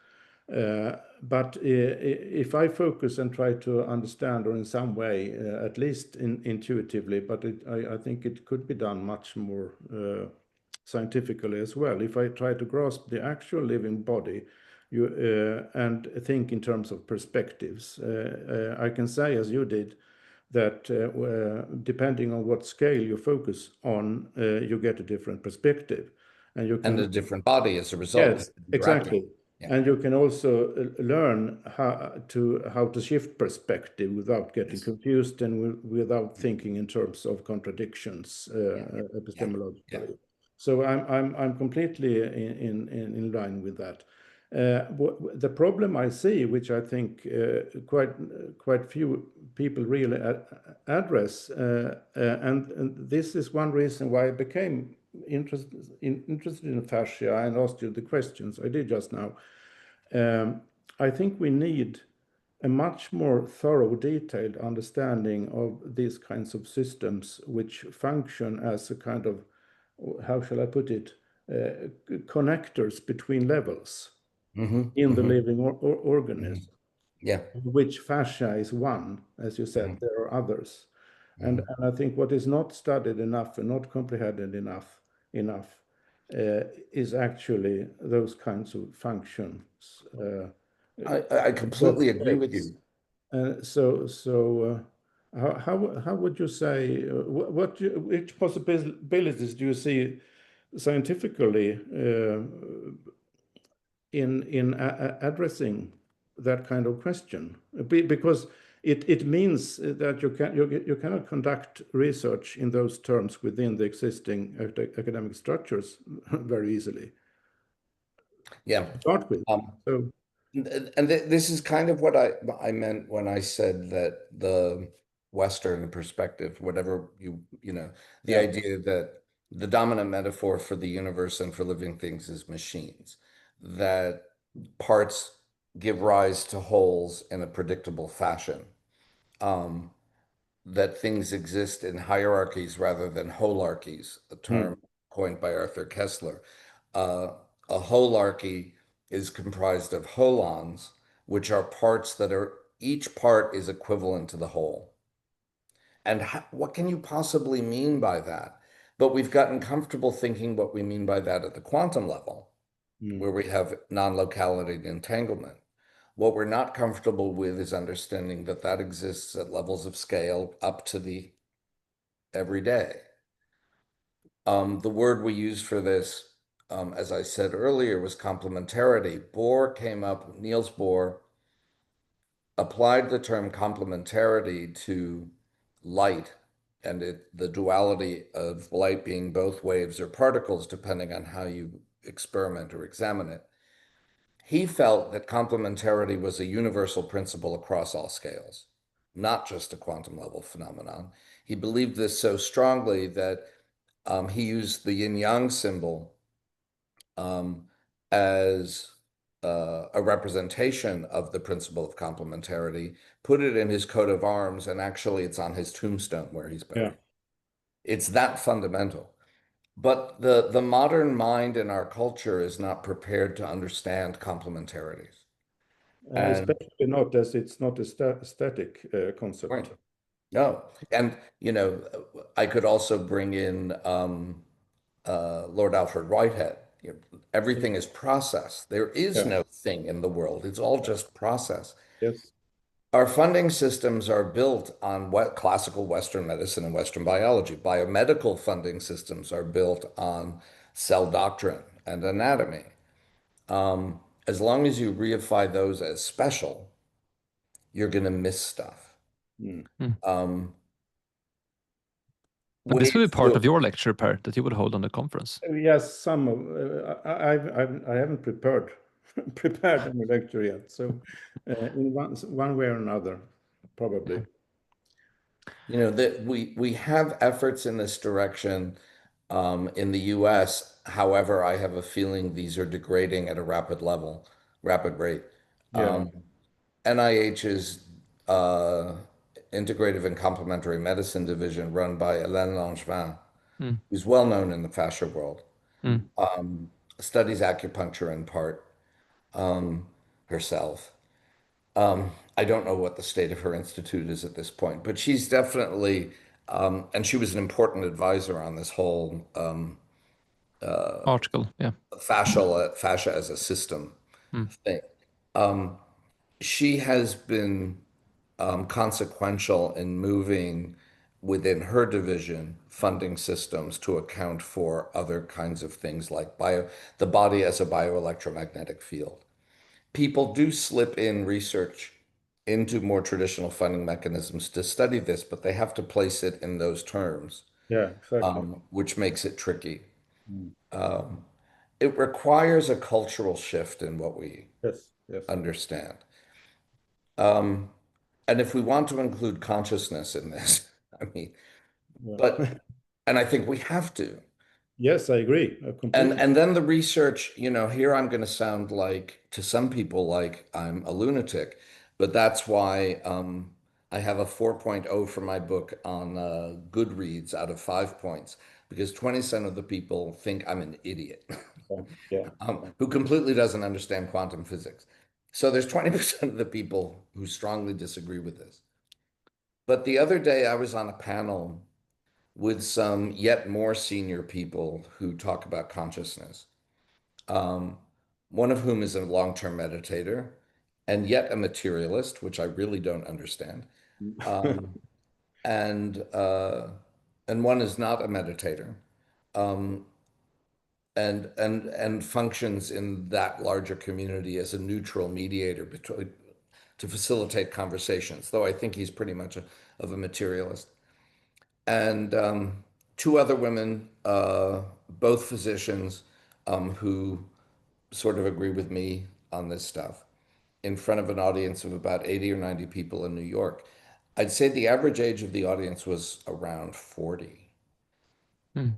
But if I focus and try to understand, or in some way, at least intuitively, but I think it could be done much more scientifically as well. If I try to grasp the actual living body and think in terms of perspectives, I can say, as you did, that depending on what scale you focus on, you get a different perspective. And you can, and a different body as a result. Yes, exactly. Yeah. And you can also learn how to shift perspective without getting confused and without thinking in terms of contradictions epistemologically. So I'm completely in line with that. The problem I see, which I think quite few people really address, and this is one reason why I became interested in fascia and asked you the questions I did just now. I think we need a much more thorough, detailed understanding of these kinds of systems which function as a kind of, how shall I put it, connectors between levels in the living organism. Which fascia is one, as you said, there are others. And I think what is not studied enough and not comprehended enough is actually those kinds of functions. I completely agree with you. So how would you say, which possibilities do you see scientifically in addressing that kind of question? Because it means that you cannot conduct research in those terms within the existing academic structures very easily. Start with. And this is kind of what I meant when I said that the Western perspective, whatever the idea that the dominant metaphor for the universe and for living things is machines, that parts give rise to wholes in a predictable fashion. that things exist in hierarchies rather than holarchies, a term coined by Arthur Koestler. A holarchy is comprised of holons, which are parts that are, each part is equivalent to the whole. And what can you possibly mean by that? But we've gotten comfortable thinking what we mean by that at the quantum level, where we have non-locality and entanglement. What we're not comfortable with is understanding that that exists at levels of scale up to the everyday. The word we used for this, as I said earlier, was complementarity. Niels Bohr applied the term complementarity to light and the duality of light being both waves or particles, depending on how you experiment or examine it. He felt that complementarity was a universal principle across all scales, not just a quantum level phenomenon. He believed this so strongly that he used the yin-yang symbol as a representation of the principle of complementarity, put it in his coat of arms, and actually it's on his tombstone where he's buried. Yeah. It's that fundamental. But the modern mind in our culture is not prepared to understand complementarities. Especially not as it's not a static concept. Right. No. And, I could also bring in Lord Alfred Whitehead. Everything is process. There is no thing in the world. It's all just process. Yes. Our funding systems are built on what classical Western medicine and Western biology. Biomedical funding systems are built on cell doctrine and anatomy. As long as you reify those as special, you're going to miss stuff. And this will be part of your lecture, Per, that you would hold on the conference. Yes, some of I haven't prepared any lecture yet, so in one way or another, probably. That we have efforts in this direction in the US. However, I have a feeling these are degrading at a rapid rate. Yeah. NIH's Integrative and Complementary Medicine Division, run by Hélène Langevin, who's well known in the fascia world, studies acupuncture in part herself. I don't know what the state of her institute is at this point, but she's definitely, and she was an important advisor on this whole article, fascia as a system thing. She has been consequential in moving within her division funding systems to account for other kinds of things like the body as a bioelectromagnetic field. People do slip in research into more traditional funding mechanisms to study this, but they have to place it in those terms, Yeah, exactly. which makes it tricky. It requires a cultural shift in what we understand. And if we want to include consciousness in this, and I think we have to. Yes, I agree. Completely. And then the research, here I'm going to sound like, to some people, like I'm a lunatic, but that's why I have a 4.0 for my book on Goodreads out of 5 points, because 20% of the people think I'm an idiot who completely doesn't understand quantum physics. So there's 20% of the people who strongly disagree with this. But the other day I was on a panel with some yet more senior people who talk about consciousness. One of whom is a long-term meditator and yet a materialist, which I really don't understand. And one is not a meditator, and functions in that larger community as a neutral mediator to facilitate conversations, though I think he's pretty much of a materialist. And two other women, both physicians, who sort of agree with me on this stuff, in front of an audience of about 80 or 90 people in New York. I'd say the average age of the audience was around 40,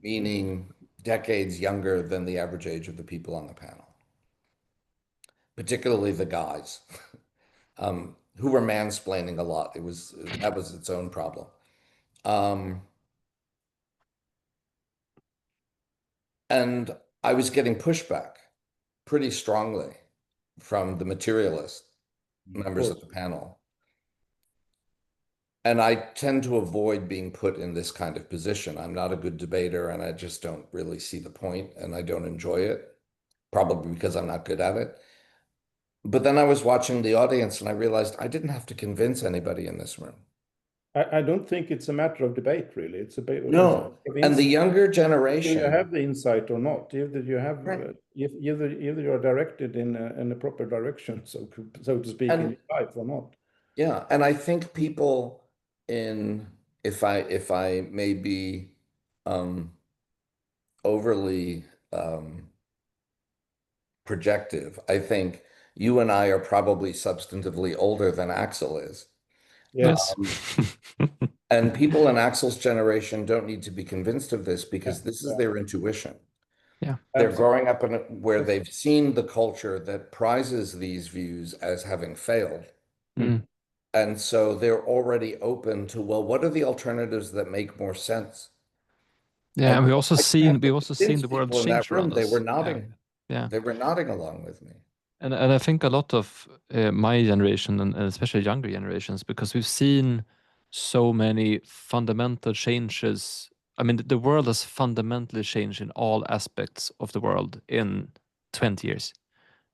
meaning decades younger than the average age of the people on the panel, particularly the guys, who were mansplaining a lot. That was its own problem. And I was getting pushback pretty strongly from the materialist members of the panel. And I tend to avoid being put in this kind of position. I'm not a good debater, and I just don't really see the point, and I don't enjoy it, probably because I'm not good at it. But then I was watching the audience, and I realized I didn't have to convince anybody in this room. I don't think it's a matter of debate, really. It's a No, and the younger Do generation, you have the insight or not? Either you have, Right. either you're directed in a proper direction, so to speak, in And your life or not. yeah, and I think people in, if I may be overly projective, I think you and I are probably substantively older than Axel is. Yes. And people in Axel's generation don't need to be convinced of this because this is their intuition. Yeah. They're growing up in where they've seen the culture that prizes these views as having failed. Mm. And so they're already open to, well, what are the alternatives that make more sense? Yeah, and we also I seen convinced the world people in that change room, around they us. were nodding. Yeah. They were nodding along with me. And I think a lot of my generation and especially younger generations, because we've seen so many fundamental changes. I mean, the world has fundamentally changed in all aspects of the world in 20 years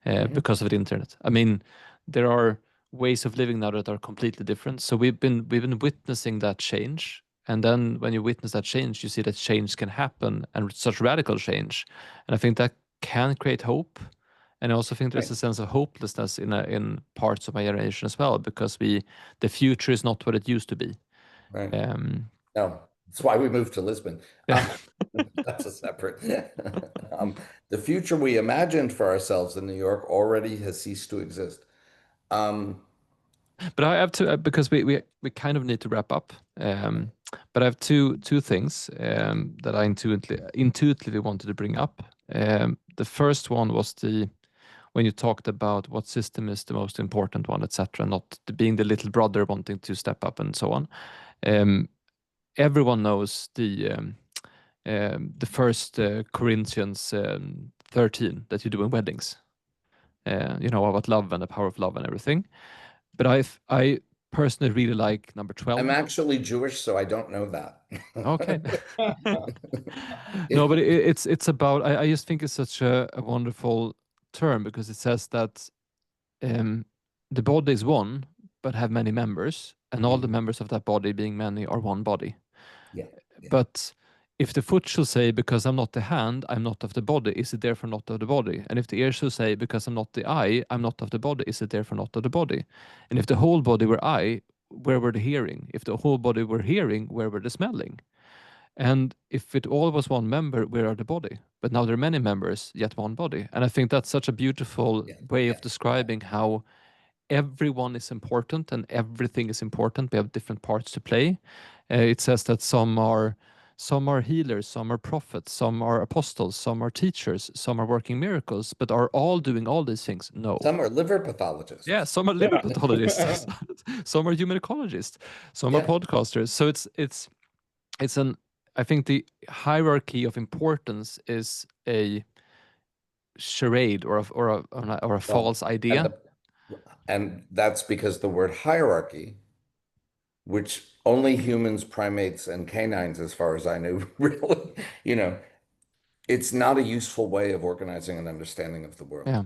because of the internet. I mean, there are ways of living now that are completely different. So we've been witnessing that change. And then when you witness that change, you see that change can happen and such radical change. And I think that can create hope. And I also think there's a sense of hopelessness in parts of my generation as well, because the future is not what it used to be. Right. No, that's why we moved to Lisbon. That's a separate. The future we imagined for ourselves in New York already has ceased to exist. But I have to, because we kind of need to wrap up. But I have two things that I intuitively wanted to bring up. The first one was when you talked about what system is the most important one, etc., not being the little brother wanting to step up and so on. Everyone knows the first Corinthians 13 that you do in weddings. About love and the power of love and everything. But I personally really like number 12. I'm actually Jewish, so I don't know that. Okay. No, but it's about, I just think it's such a wonderful term, because it says that the body is one, but have many members, and all the members of that body, being many, are one body. Yeah. But if the foot shall say, because I'm not the hand, I'm not of the body, is it therefore not of the body? And if the ear shall say, because I'm not the eye, I'm not of the body, is it therefore not of the body? And if the whole body were eye, where were the hearing? If the whole body were hearing, where were the smelling? And if it all was one member, where are the body? But now there are many members, yet one body. And I think that's such a beautiful way of describing how everyone is important and everything is important. We have different parts to play. It says that some are healers, some are prophets, some are apostles, some are teachers, some are working miracles, but are all doing all these things? No. Some are liver pathologists. Yeah, some are liver pathologists. Some are human ecologists. Some are podcasters. So I think the hierarchy of importance is a charade or a false idea. And that's because the word hierarchy, which only humans, primates, and canines, as far as I knew, really, it's not a useful way of organizing an understanding of the world. Yeah.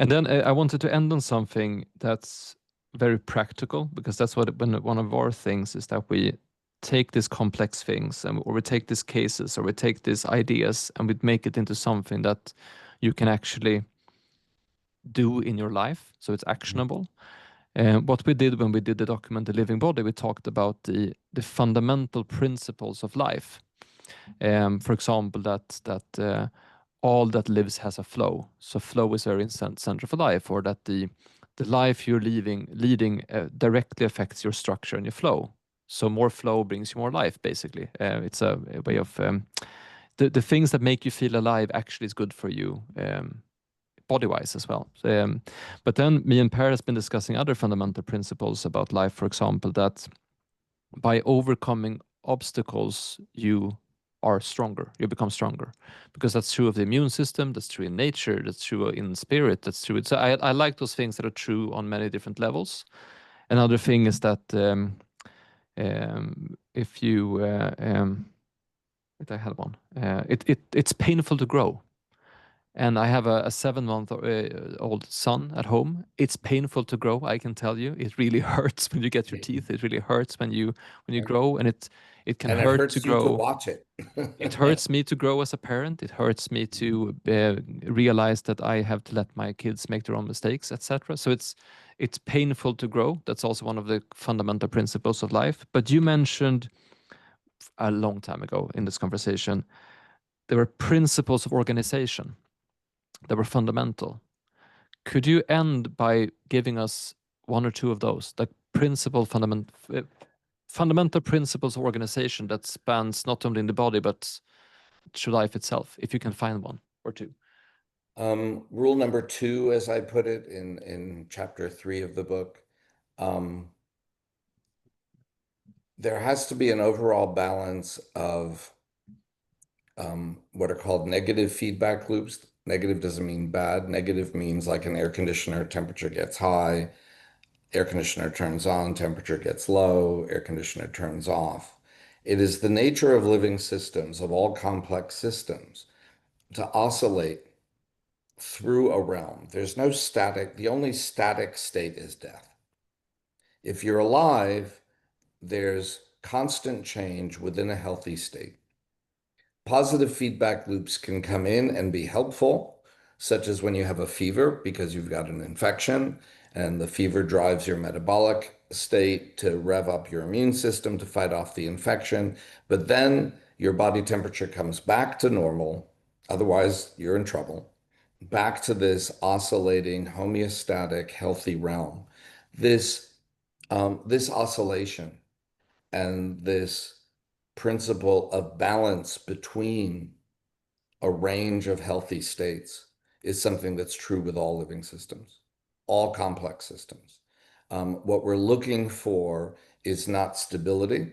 And then I wanted to end on something that's very practical, because that's one of our things is that we take these complex things or we take these cases or we take these ideas and we make it into something that you can actually do in your life, so it's actionable. What we did when we did the document The Living Body, we talked about the fundamental principles of life. For example, that all that lives has a flow. So flow is very center for life, or that the life you're leading directly affects your structure and your flow. So more flow brings you more life, basically. It's a way of the things that make you feel alive actually is good for you. Body-wise as well. But then me and Per has been discussing other fundamental principles about life. For example, that by overcoming obstacles, you are stronger. You become stronger, because that's true of the immune system. That's true in nature. That's true in spirit. That's true. So I like those things that are true on many different levels. Another thing is that if you I had one. It's painful to grow. And I have a 7-month old son at home. It's painful to grow, I can tell you. It really hurts when you get your teeth. It really hurts when you grow, and it can And it hurt hurts to you to grow. watch it. It hurts me to grow as a parent. It hurts me to realize that I have to let my kids make their own mistakes, etc. So it's painful to grow. That's also one of the fundamental principles of life. But you mentioned a long time ago in this conversation, there were principles of organization that were fundamental. Could you end by giving us one or two of those, like fundamental principles of organization that spans not only in the body but through life itself, if you can find one or two? Rule number 2, as I put it in chapter 3 of the book, there has to be an overall balance of what are called negative feedback loops. Negative doesn't mean bad. Negative means like an air conditioner, temperature gets high, air conditioner turns on, temperature gets low, air conditioner turns off. It is the nature of living systems, of all complex systems, to oscillate through a realm. There's no static. The only static state is death. If you're alive, there's constant change within a healthy state. Positive feedback loops can come in and be helpful, such as when you have a fever because you've got an infection, and the fever drives your metabolic state to rev up your immune system to fight off the infection. But then your body temperature comes back to normal. Otherwise, you're in trouble. Back to this oscillating, homeostatic, healthy realm. This oscillation and this principle of balance between a range of healthy states is something that's true with all living systems, all complex systems. What we're looking for is not stability.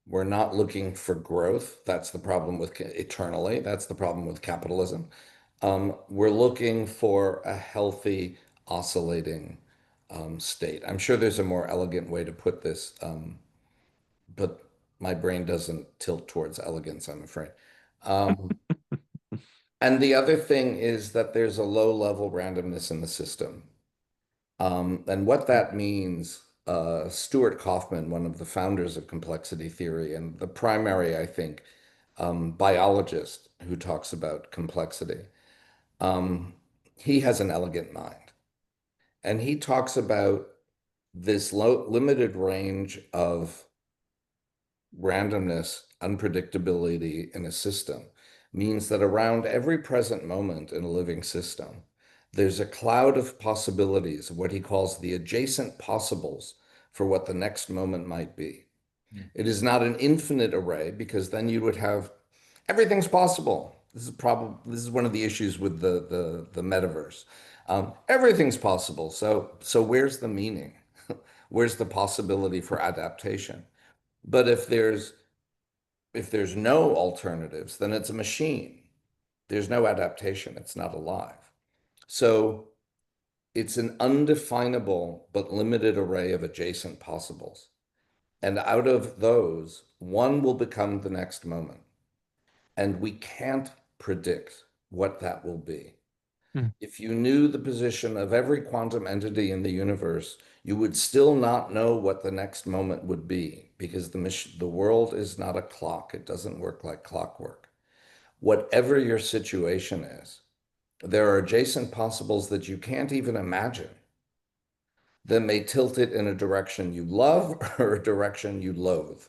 We're not looking for growth. That's the problem with eternally. That's the problem with capitalism. We're looking for a healthy, oscillating state. I'm sure there's a more elegant way to put this, but my brain doesn't tilt towards elegance, I'm afraid. And the other thing is that there's a low-level randomness in the system. And what that means, Stuart Kauffman, one of the founders of complexity theory and the primary, I think, biologist who talks about complexity, he has an elegant mind. And he talks about this limited range of randomness, unpredictability in a system means that around every present moment in a living system, there's a cloud of possibilities, what he calls the adjacent possibles for what the next moment might be. It is not an infinite array, because then you would have everything's possible. This is one of the issues with the metaverse. Everything's possible. So where's the meaning? Where's the possibility for adaptation? But if there's no alternatives, then it's a machine. There's no adaptation. It's not alive. So it's an undefinable but limited array of adjacent possibles. And out of those, one will become the next moment. And we can't predict what that will be. If you knew the position of every quantum entity in the universe, you would still not know what the next moment would be, because the world is not a clock. It doesn't work like clockwork. Whatever your situation is, there are adjacent possibles that you can't even imagine that may tilt it in a direction you love or a direction you loathe.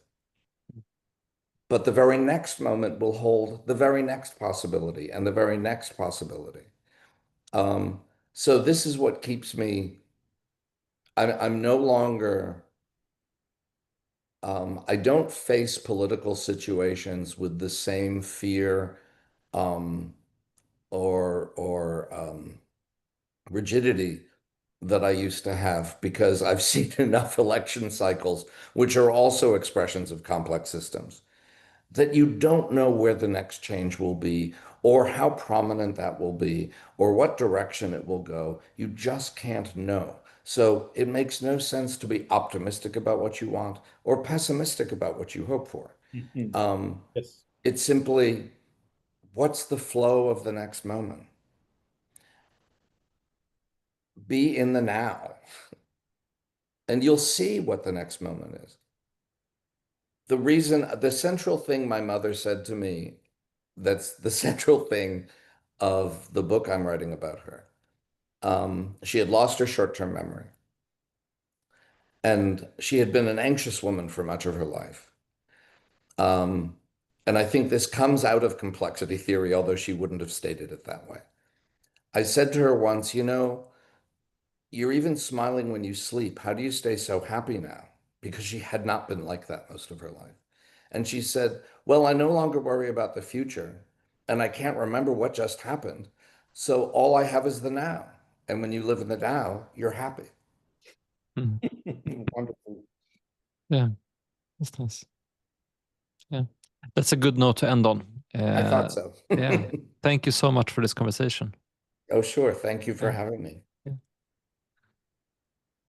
But the very next moment will hold the very next possibility and the very next possibility. So this is what keeps me. I'm no longer. I don't face political situations with the same fear or rigidity that I used to have because I've seen enough election cycles, which are also expressions of complex systems, that you don't know where the next change will be or how prominent that will be or what direction it will go. You just can't know. So it makes no sense to be optimistic about what you want or pessimistic about what you hope for. Yes. It's simply, what's the flow of the next moment? Be in the now, and you'll see what the next moment is. The central thing my mother said to me, that's the central thing of the book I'm writing about her. She had lost her short-term memory, and she had been an anxious woman for much of her life. And I think this comes out of complexity theory, although she wouldn't have stated it that way. I said to her once, you know, you're even smiling when you sleep. How do you stay so happy now? Because she had not been like that most of her life. And she said, well, I no longer worry about the future, and I can't remember what just happened. So all I have is the now. And when you live in the now, you're happy. Wonderful. Yeah, that's nice. Yeah, that's a good note to end on. I thought so. Yeah, thank you so much for this conversation. Oh, sure. Thank you for Yeah. having me.